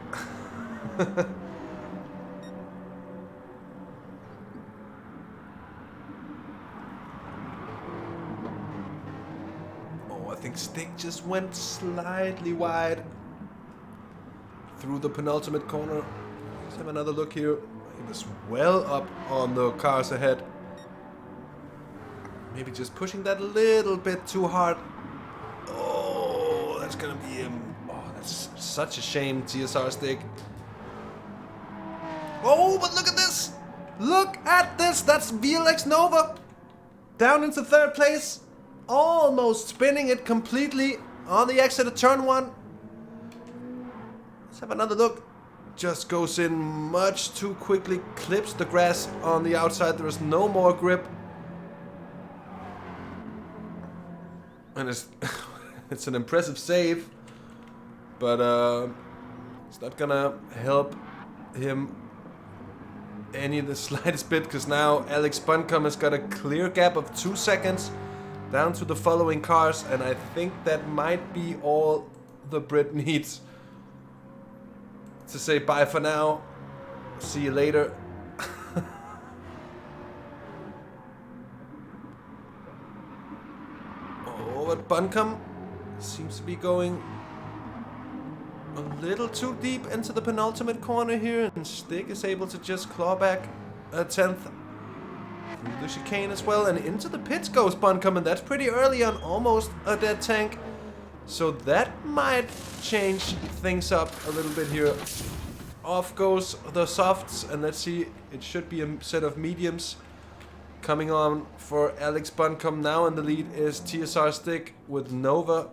Oh, I think Stick just went slightly wide through the penultimate corner. Let's have another look here. He was well up on the cars ahead. Maybe just pushing that a little bit too hard. Oh, that's gonna be him. Such a shame, TSR Stick. Oh, but look at this! Look at this! That's VLX Nova! Down into third place. Almost spinning it completely on the exit of turn 1. Let's have another look. Just goes in much too quickly. Clips the grass on the outside. There is no more grip. And it's, it's an impressive save. But it's not gonna help him any the slightest bit, because now Alex Buncombe has got a clear gap of 2 seconds down to the following cars, and I think that might be all the Brit needs to say bye for now. See you later. Oh, but Buncombe seems to be going a little too deep into the penultimate corner here, and Stick is able to just claw back a 10th through the chicane as well, and into the pits goes Buncombe, and that's pretty early on, almost a dead tank. So that might change things up a little bit here. Off goes the softs, and let's see, it should be a set of mediums coming on for Alex Buncombe. Now in the lead is TSR Stick with Nova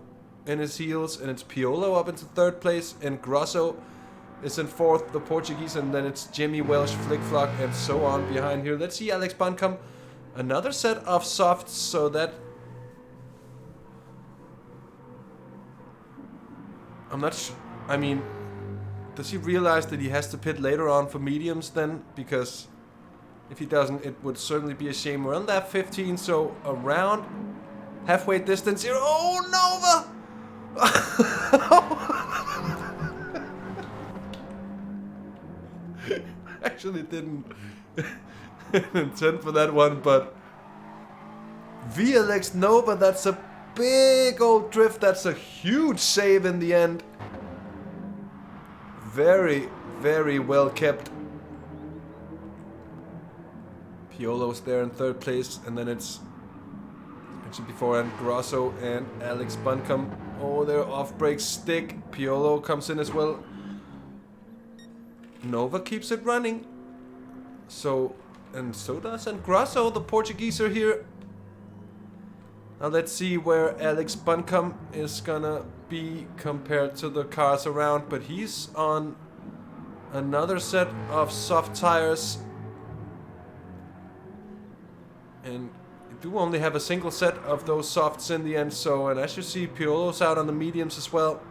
in his heels, and it's Piolo up into third place, and Grosso is in fourth, the Portuguese, and then it's Jimmy Welsh, Flick Flock, and so on behind here. Let's see Alex Buncombe, another set of softs, so that I'm not sure. I mean, does he realize that he has to pit later on for mediums then? Because if he doesn't, it would certainly be a shame. We're on lap 15, so around halfway distance here. Oh, Nova! Actually didn't intend for that one, but VLX Nova, that's a big old drift. That's a huge save in the end. Very, very well kept. Piolo's there in third place, and then it's, as mentioned beforehand, Grosso and Alex Buncombe. Oh, they're off brakes. Stick. Piolo comes in as well. Nova keeps it running. So, and so does and Grosso. The Portuguese are here. Now let's see where Alex Buncombe is gonna be compared to the cars around, but he's on another set of soft tires. And you do only have a single set of those softs in the end, so, and as you see, Piolo's out on the mediums as well.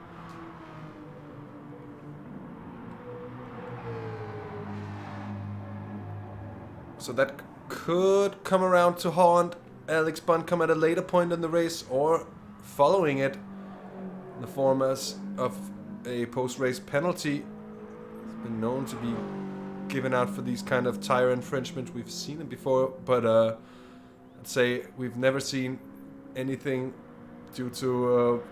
So that could come around to haunt Alex Buncombe at a later point in the race, or following it in the form as of a post-race penalty. It's been known to be given out for these kind of tire infringements. We've seen it before, but I'd say we've never seen anything due to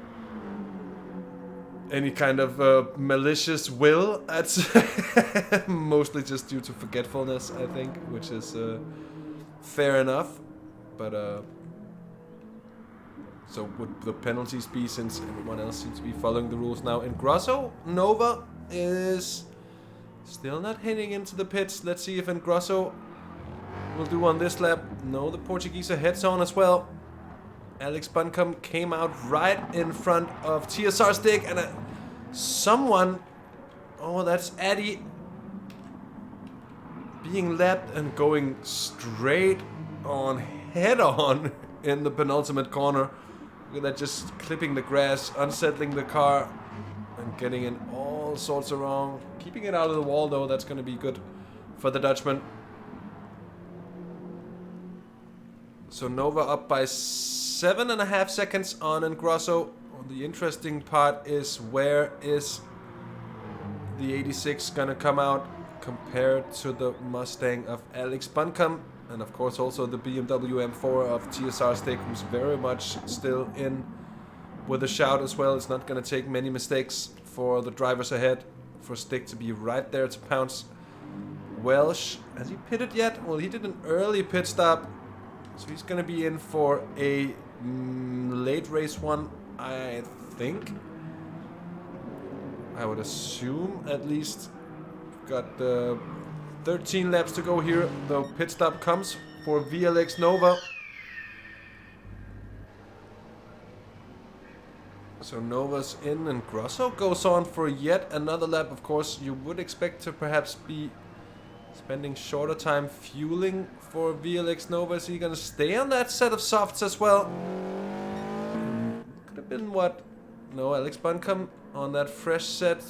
any kind of malicious will. I'd say mostly just due to forgetfulness, I think, which is fair enough. But so would the penalties be, since everyone else seems to be following the rules now? And Grosso, Nova is still not hitting into the pits. Let's see if Grosso will do on this lap. No, the Portuguese are heads on as well. Alex Buncombe came out right in front of TSR Stick, and someone, oh, that's Addy being lapped and going straight on, head on, in the penultimate corner. Look at that, just clipping the grass, unsettling the car, and getting in all sorts of wrong. Keeping it out of the wall, though, that's going to be good for the Dutchman. So Nova up by 7.5 seconds on Ingrosso. The interesting part is, where is the 86 going to come out compared to the Mustang of Alex Buncombe? And of course also the BMW M4 of TSR Stick, who's very much still in with a shout as well. It's not going to take many mistakes for the drivers ahead for Stick to be right there to pounce. Welsh, has he pitted yet? Well, he did an early pit stop, so he's going to be in for a late race one, I think. I would assume, at least. Got 13 laps to go here. The pit stop comes for VLX Nova. So Nova's in, and Grosso goes on for yet another lap. Of course, you would expect to perhaps be spending shorter time fueling for VLX Nova. Is he going to stay on that set of softs as well? Could have been what? No, Alex Buncombe on that fresh set.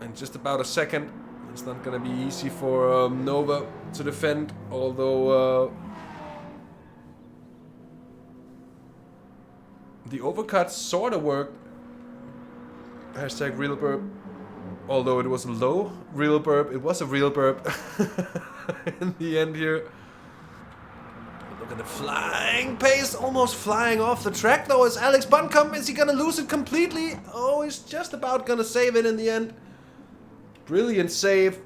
And just about a second. It's not going to be easy for Nova to defend, although the overcut sort of worked. Hashtag real burp. Although it was a low real burp, it was a real burp in the end here. Look at the flying pace, almost flying off the track though. Is Alex Buncombe, is he gonna lose it completely? Oh, he's just about gonna save it in the end. Brilliant save.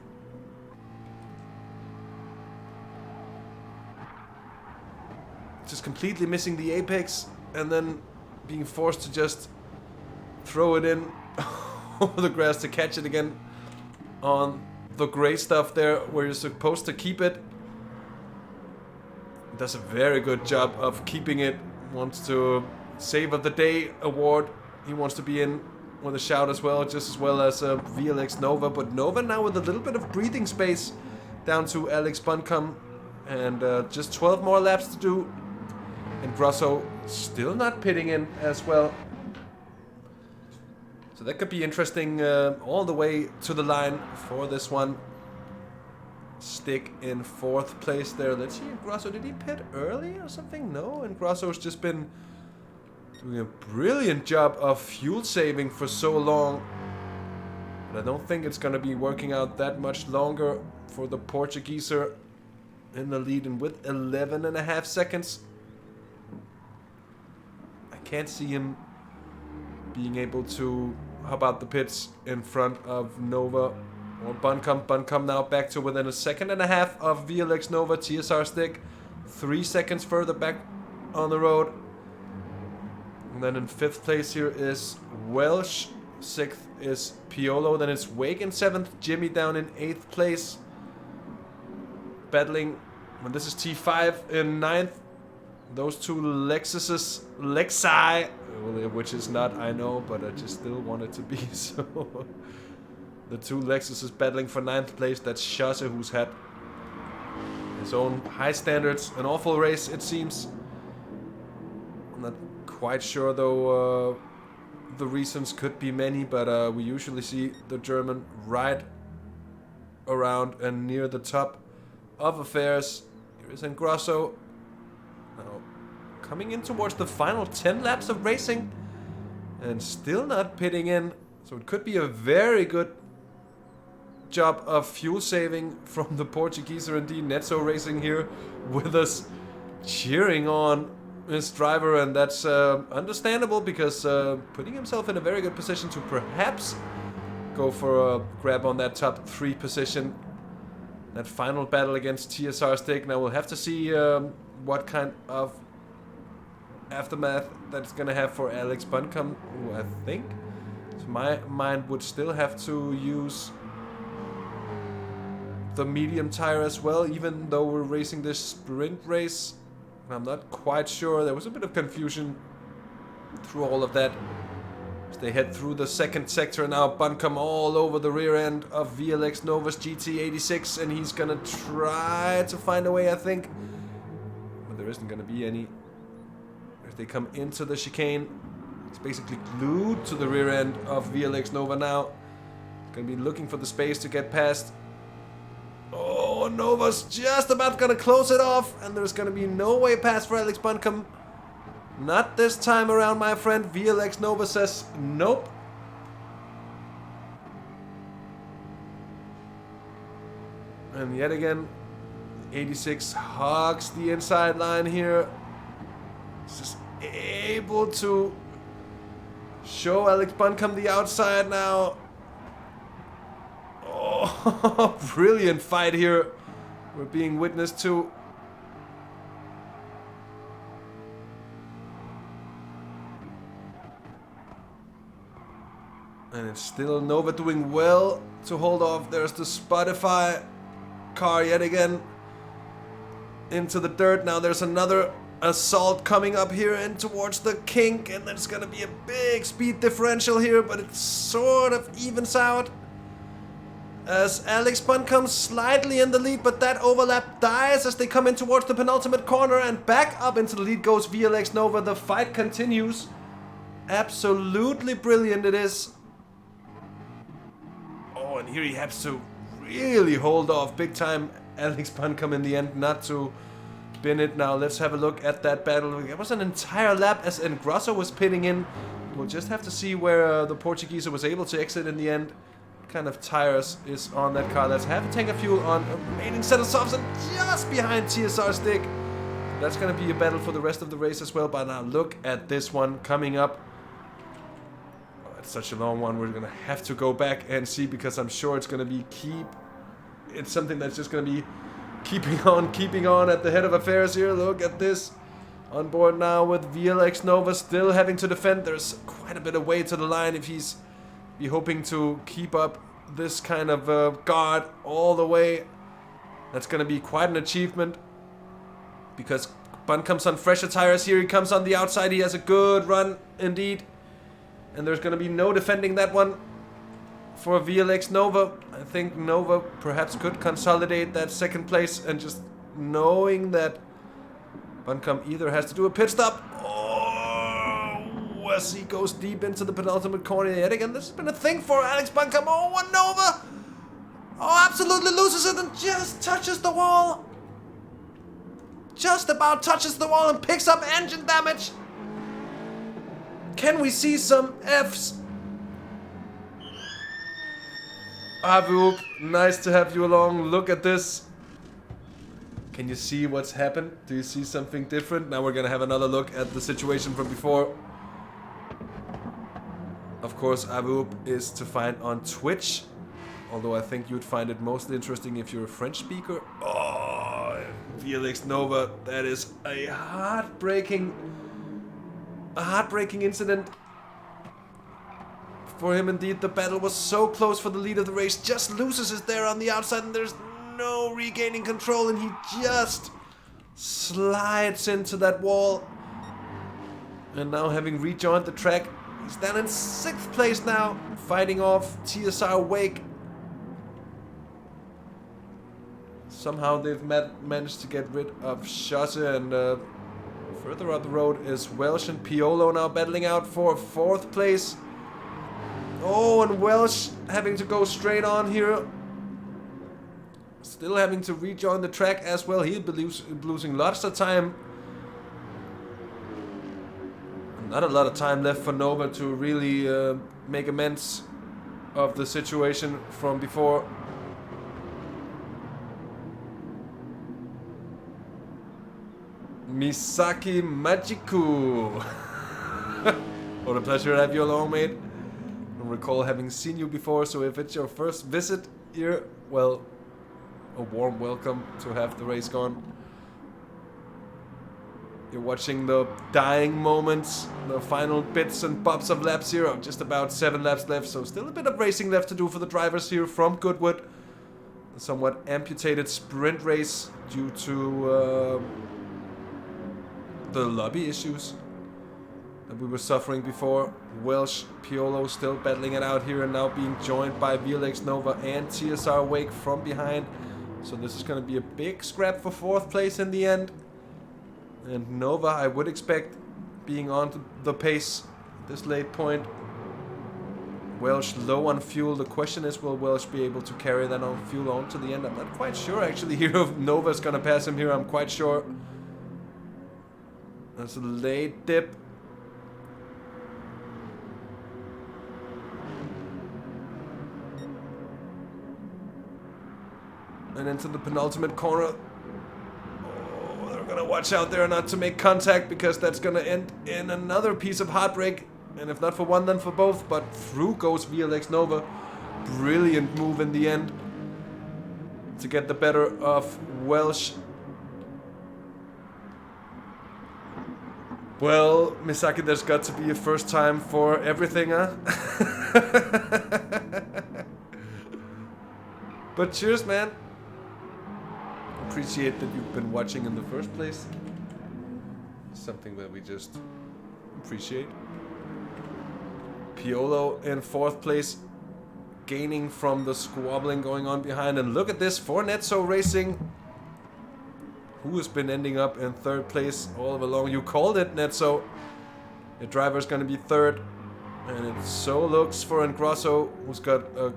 Just completely missing the apex and then being forced to just throw it in over the grass to catch it again on the gray stuff there where you're supposed to keep it. Does a very good job of keeping it. Wants to save of the day award. He wants to be in with a shout as well, just as well as VLX Nova. But Nova now with a little bit of breathing space down to Alex Buncombe. And just 12 more laps to do. And Grosso still not pitting in as well. So that could be interesting all the way to the line for this one. Stick in 4th place there. Let's see, Grosso, did he pit early or something? No, and Grosso's just been doing a brilliant job of fuel saving for so long. But I don't think it's going to be working out that much longer for the Portugueser in the lead and with 11.5 seconds. I can't see him being able to hop out the pits in front of Nova or Buncombe. Buncombe now back to within 1.5 seconds of VLX Nova. TSR Stick 3 seconds further back on the road. And then in 5th place here is Welsh. 6th is Piolo. Then it's Wake in 7th. Jimmy down in 8th place. Battling. And this is T5 in 9th. Those two Lexi, which is not, I know, but I just still want it to be so. The two Lexuses battling for 9th place. That's Chasse, who's had his own high standards. An awful race, it seems. I'm not quite sure, though, the reasons could be many, but we usually see the German right around and near the top of affairs. Here is Ingrosso. Now, coming in towards the final 10 laps of racing and still not pitting in. So it could be a very good job of fuel saving from the Portugueser indeed. Netso Racing here with us cheering on his driver, and that's understandable because putting himself in a very good position to perhaps go for a grab on that top 3 position. That final battle against TSR Stick. Now we'll have to see what kind of aftermath that's gonna have for Alex Buncombe, who I think, to my mind, would still have to use the medium tire as well, even though we're racing this sprint race. I'm not quite sure. There was a bit of confusion through all of that As they head through the second sector now, Buncombe all over the rear end of VLX Nova's GT86, and he's gonna try to find a way, I think. But there isn't gonna be any. As they come into the chicane, he's basically glued to the rear end of VLX Nova now. Gonna be looking for the space to get past. Oh, Nova's just about gonna close it off, and there's gonna be no way past for Alex Buncombe. Not this time around, my friend. VLX Nova says nope. And yet again, 86 hogs the inside line here. He's just able to show Alex Buncombe the outside now. Oh, brilliant fight here we're being witness to. And it's still Nova doing well to hold off. There's the Spotify car yet again into the dirt. Now there's another assault coming up here and towards the kink, and there's gonna be a big speed differential here, but it sort of evens out as Alex Buncombe slightly in the lead, but that overlap dies as they come in towards the penultimate corner, and back up into the lead goes VLX Nova. The fight continues. Absolutely brilliant it is. Oh, and here he has to really hold off big time Alex Buncombe in the end not to bin it. Now let's have a look at that battle. It was an entire lap as Engrosso was pitting in. We'll just have to see where the Portuguese was able to exit in the end. What kind of tires is on that car? Let's have a tank of fuel on a remaining set of softs, and just behind TSR stick. That's going to be a battle for the rest of the race as well. But now look at this one coming up. It's such a long one. We're gonna have to go back and see, because I'm sure it's gonna be it's something that's just gonna be keeping on at the head of affairs here. Look at this. On board now with VLX Nova, still having to defend. There's quite a bit of way to the line if he's hoping to keep up this kind of guard all the way. That's gonna be quite an achievement, because Buncombe's on fresher tires here. He comes on the outside. He has a good run indeed. And there's going to be no defending that one for VLX Nova. I think Nova perhaps could consolidate that second place, and just knowing that Buncombe either has to do a pit stop, or as he goes deep into the penultimate corner yet again. This has been a thing for Alex Buncombe. Oh, and Nova! Oh, absolutely loses it and just touches the wall. Just about touches the wall and picks up engine damage. Can we see some Fs? Avup, nice to have you along. Look at this. Can you see what's happened? Do you see something different? Now we're gonna have another look at the situation from before. Of course, Avup is to find on Twitch, although I think you'd find it mostly interesting if you're a French speaker. Oh, VLX Nova, that is a heartbreaking incident for him indeed. The battle was so close for the lead of the race. Just loses it there on the outside, and there's no regaining control, and he just slides into that wall. And now, having rejoined the track, he's down in 6th place now, fighting off TSR Wake. Somehow they've managed to get rid of Schosse, and further up the road is Welsh and Piolo now battling out for 4th place. Oh, and Welsh having to go straight on here. Still having to rejoin the track as well. He'll be losing lots of time. Not a lot of time left for Nova to really make amends of the situation from before. Misaki Majiku. What a pleasure to have you along, mate. I don't recall having seen you before, so if it's your first visit here, well, a warm welcome to have the race gone. You're watching the dying moments, the final bits and bobs of laps here. Just about 7 laps left, so still a bit of racing left to do for the drivers here from Goodwood. A somewhat amputated sprint race due to the lobby issues that we were suffering before. Welsh, Piolo still battling it out here and now being joined by VLX Nova and TSR Wake from behind. So this is going to be a big scrap for 4th place in the end. And Nova, I would expect, being on the pace at this late point. Welsh low on fuel. The question is, will Welsh be able to carry that on fuel on to the end? I'm not quite sure actually here if Nova's going to pass him here. I'm quite sure. That's a late dip. And into the penultimate corner. Oh, they're gonna watch out there not to make contact, because that's gonna end in another piece of heartbreak. And if not for one, then for both. But through goes VLX Nova. Brilliant move in the end to get the better of Welsh. Well, Misaki, there's got to be a first time for everything, huh? But cheers, man. Appreciate that you've been watching in the first place. Something that we just appreciate. Piolo in 4th place, gaining from the squabbling going on behind. And look at this for Netso Racing, who has been ending up in 3rd place all along. You called it, Netso. The driver's going to be 3rd. And it so looks for Ingrosso, who's got a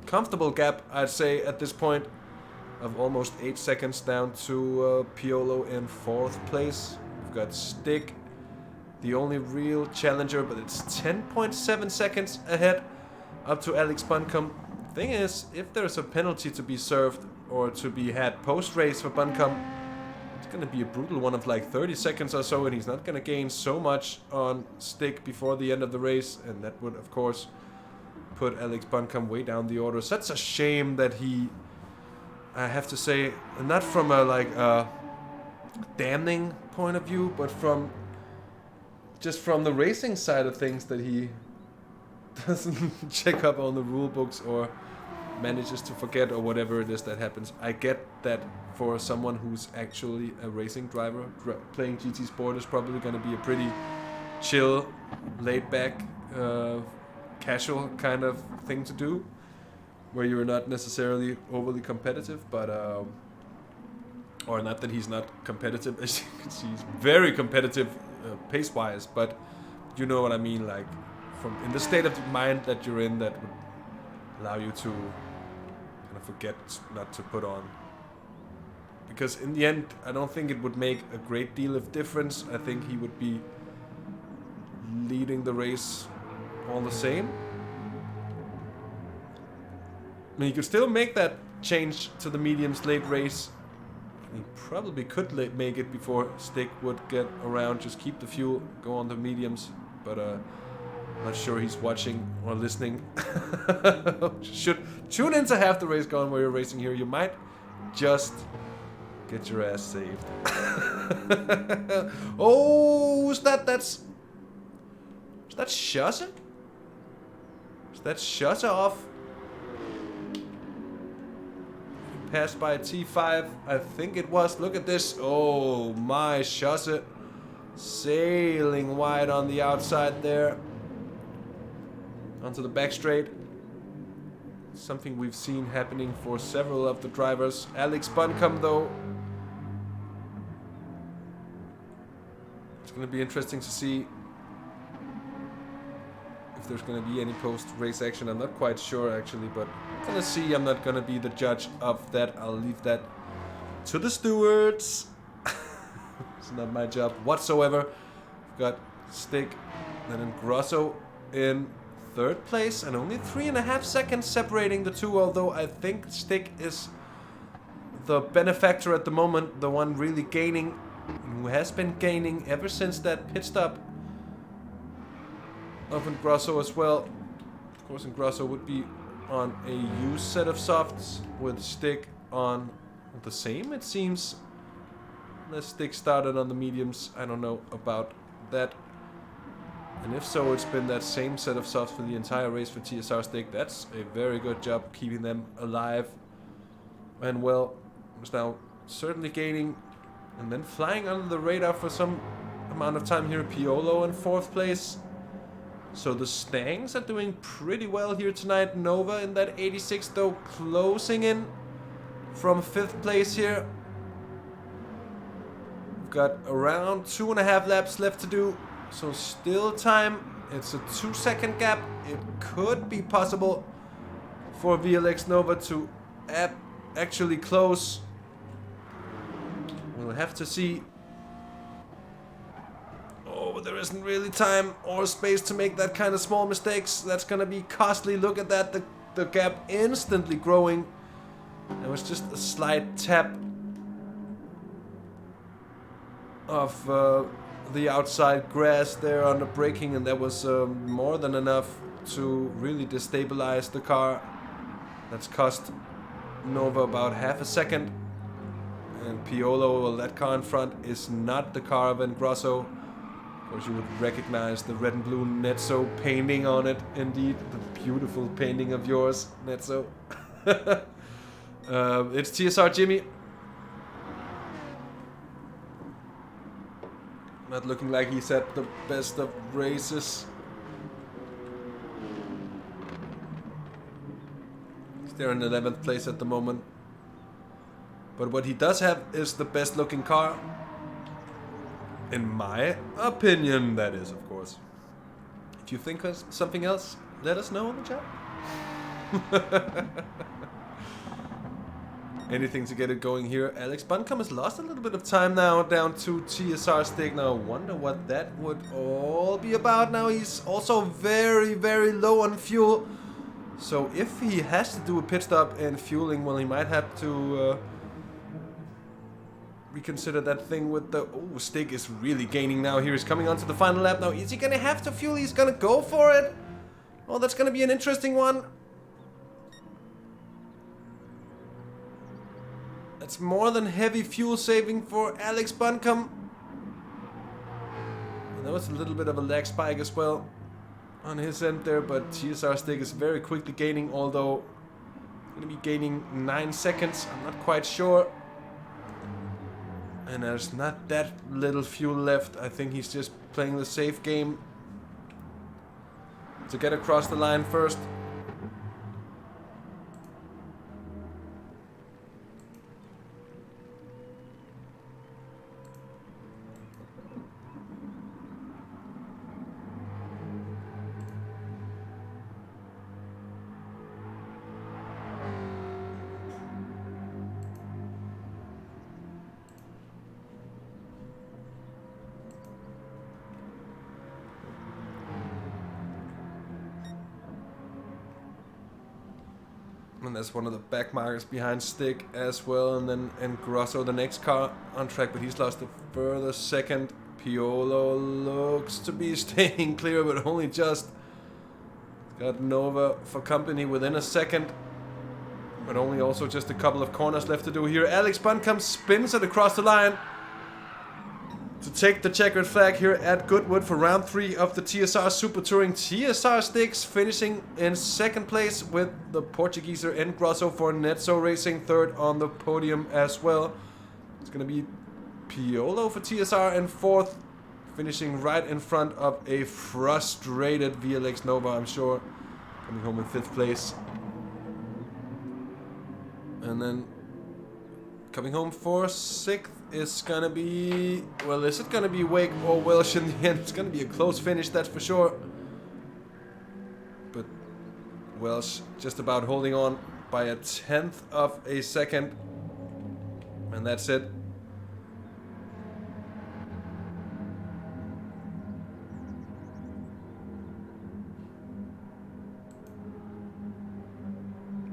comfortable gap, I'd say, at this point, of almost 8 seconds down to Piolo in 4th place. We've got Stick, the only real challenger, but it's 10.7 seconds ahead up to Alex Buncombe. Thing is, if there's a penalty to be served or to be had post-race for Buncombe, it's going to be a brutal one of like 30 seconds or so, and he's not going to gain so much on Stick before the end of the race, and that would, of course, put Alex Buncombe way down the order. Such a shame that he, I have to say, not from a damning point of view, but from just from the racing side of things, that he doesn't check up on the rule books or manages to forget or whatever it is that happens. I get that for someone who's actually a racing driver, playing GT Sport is probably going to be a pretty chill, laid back, casual kind of thing to do, where you're not necessarily overly competitive, but or not that he's not competitive, as you can see, he's very competitive pace-wise, but you know what I mean, like from in the state of mind that you're in, that would allow you to kind of forget not to put on. Because in the end, I don't think it would make a great deal of difference. I think he would be leading the race all the same. I mean, you could still make that change to the mediums late race. He probably could make it before Stick would get around, just keep the fuel, go on the mediums. But I'm not sure he's watching or listening. Should tune in to Half the Race Gone where you're racing here. You might just get your ass saved. Oh, is that Schusse? Is that Schusse off? Passed by T5, I think it was. Look at this. Oh my, Schusse sailing wide on the outside there. Onto the back straight. Something we've seen happening for several of the drivers. Alex Buncombe, though. It's going to be interesting to see if there's going to be any post-race action. I'm not quite sure, actually, but I'm going to see. I'm not going to be the judge of that. I'll leave that to the stewards. It's not my job whatsoever. We've got Stick, then Ingrosso in 3rd place, and only 3.5 seconds separating the two, although I think Stick is the benefactor at the moment, the one really gaining, who has been gaining ever since that pit stop of Ingrosso as well. Of course, Ingrosso would be on a used set of softs, with Stick on the same, it seems. Unless Stick started on the mediums, I don't know about that. And if so, it's been that same set of softs for the entire race for TSR Stick. That's a very good job keeping them alive. And well, was now certainly gaining and then flying under the radar for some amount of time here. Piolo in 4th place. So the Stangs are doing pretty well here tonight. Nova in that 86 though, closing in from 5th place here. We've got around 2.5 laps left to do. So still time. It's a 2-second gap. It could be possible for VLX Nova to actually close. We'll have to see. Oh, but there isn't really time or space to make that kind of small mistakes. That's gonna be costly. Look at that, the gap instantly growing. It was just a slight tap of the outside grass there on the braking, and that was more than enough to really destabilize the car. That's cost Nova about half a second. And Piolo, well, that car in front is not the car of Grosso. Of course, you would recognize the red and blue Netso painting on it. Indeed, the beautiful painting of yours, Netso. It's TSR Jimmy. Not looking like he's at the best of races. He's there in 11th place at the moment. But what he does have is the best looking car. In my opinion, that is, of course. If you think of something else, let us know in the chat. Anything to get it going here. Alex Buncombe has lost a little bit of time now, down to TSR stick. Now, I wonder what that would all be about. Now, he's also very, very low on fuel. So, if he has to do a pit stop and fueling, well, he might have to reconsider that thing with the... Oh, Stig is really gaining now here. He's coming onto the final lap now. Is he going to have to fuel? He's going to go for it. Oh, that's going to be an interesting one. That's more than heavy fuel saving for Alex Buncombe. And that was a little bit of a lag spike as well on his end there, but TSR Stig is very quickly gaining, although going to be gaining 9 seconds. I'm not quite sure. And there's not that little fuel left. I think he's just playing the safe game to get across the line first. And that's one of the back markers behind Stick as well. And then Grosso, the next car on track, but he's lost a further second. Piolo looks to be staying clear, but only just. Got Nova for company within a second. But only also just a couple of corners left to do here. Alex Buncombe spins it across the line to take the checkered flag here at Goodwood for round 3 of the TSR Super Touring. TSR Sticks finishing in second place with the Portugueser and Grosso for Netso Racing, third on the podium as well. It's going to be Piolo for TSR in fourth, finishing right in front of a frustrated VLX Nova, I'm sure, coming home in 5th place. And then coming home for 6th is gonna be, well, is it gonna be Wake or Welsh in the end? It's gonna be a close finish, that's for sure. But Welsh just about holding on by a 1/10 of a second. And that's it.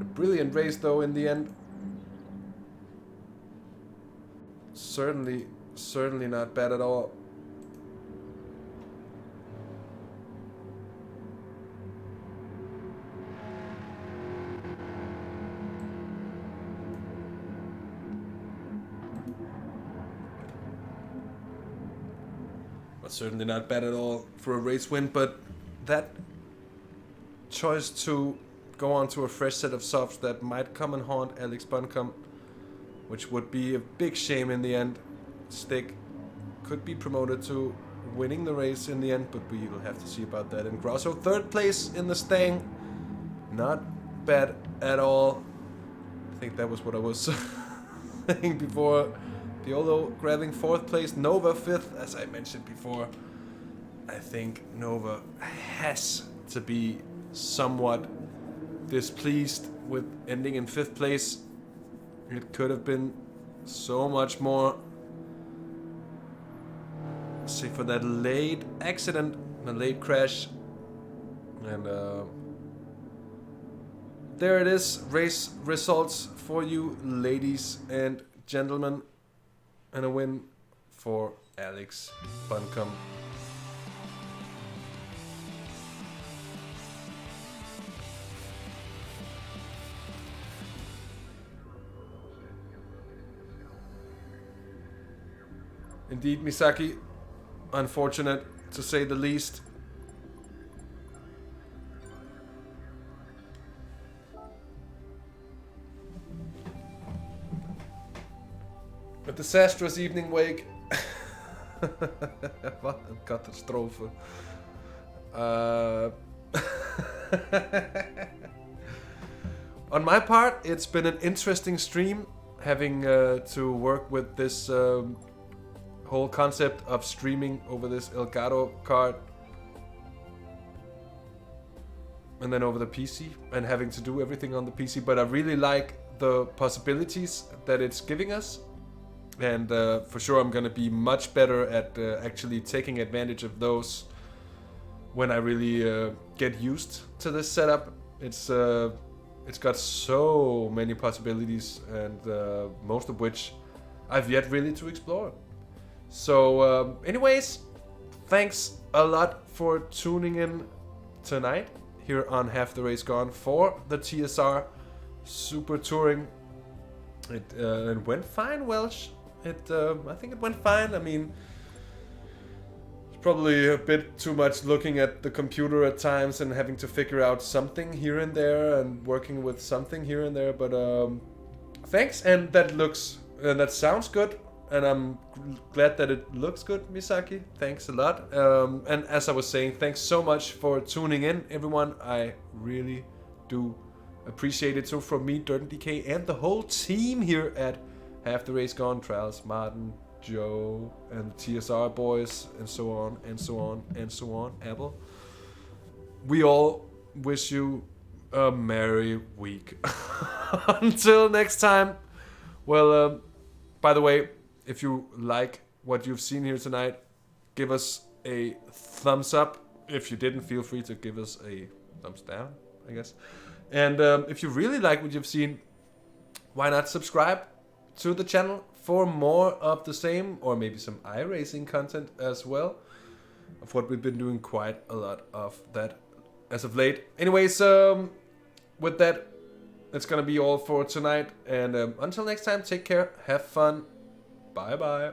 A brilliant race though in the end. Certainly not bad at all. But certainly not bad at all for a race win, but that choice to go on to a fresh set of softs that might come and haunt Alex Buncombe, which would be a big shame in the end. Stick could be promoted to winning the race in the end, but we will have to see about that. And Grosso, 3rd place in the Stang. Not bad at all. I think that was what I was saying before. Piolo grabbing 4th place, Nova 5th, as I mentioned before. I think Nova has to be somewhat displeased with ending in 5th place. It could have been so much more. Let's see, for that late accident, the late crash. And there it is, race results for you, ladies and gentlemen. And a win for Alex Buncombe. Indeed, Misaki, unfortunate to say the least. A disastrous evening wake. Wat een catastrofe. On my part, it's been an interesting stream, having to work with this whole concept of streaming over this Elgato card. And then over the PC, and having to do everything on the PC. But I really like the possibilities that it's giving us. And for sure I'm gonna be much better at actually taking advantage of those when I really get used to this setup. It's got so many possibilities, and most of which I've yet really to explore. So anyways, thanks a lot for tuning in tonight here on Half the Race Gone for the TSR Super Touring. It went fine, Welsh. I think it went fine. I mean, it's probably a bit too much looking at the computer at times and having to figure out something here and there and working with something here and there. But thanks, and that sounds good, and I'm glad that it looks good, Misaki. Thanks a lot. And as I was saying, thanks so much for tuning in, everyone. I really do appreciate it. So from me, DirtenDK, and the whole team here at Half the Race Gone, Traels, Martin, Joe, and the TSR boys, and so on, and so on, and so on, Apple. We all wish you a merry week. Until next time. Well, by the way, if you like what you've seen here tonight, give us a thumbs up. If you didn't, feel free to give us a thumbs down, I guess. And if you really like what you've seen, why not subscribe to the channel for more of the same, or maybe some iRacing content as well, of what we've been doing quite a lot of that as of late. Anyways, with that, that's gonna be all for tonight, and until next time, take care, have fun, bye bye.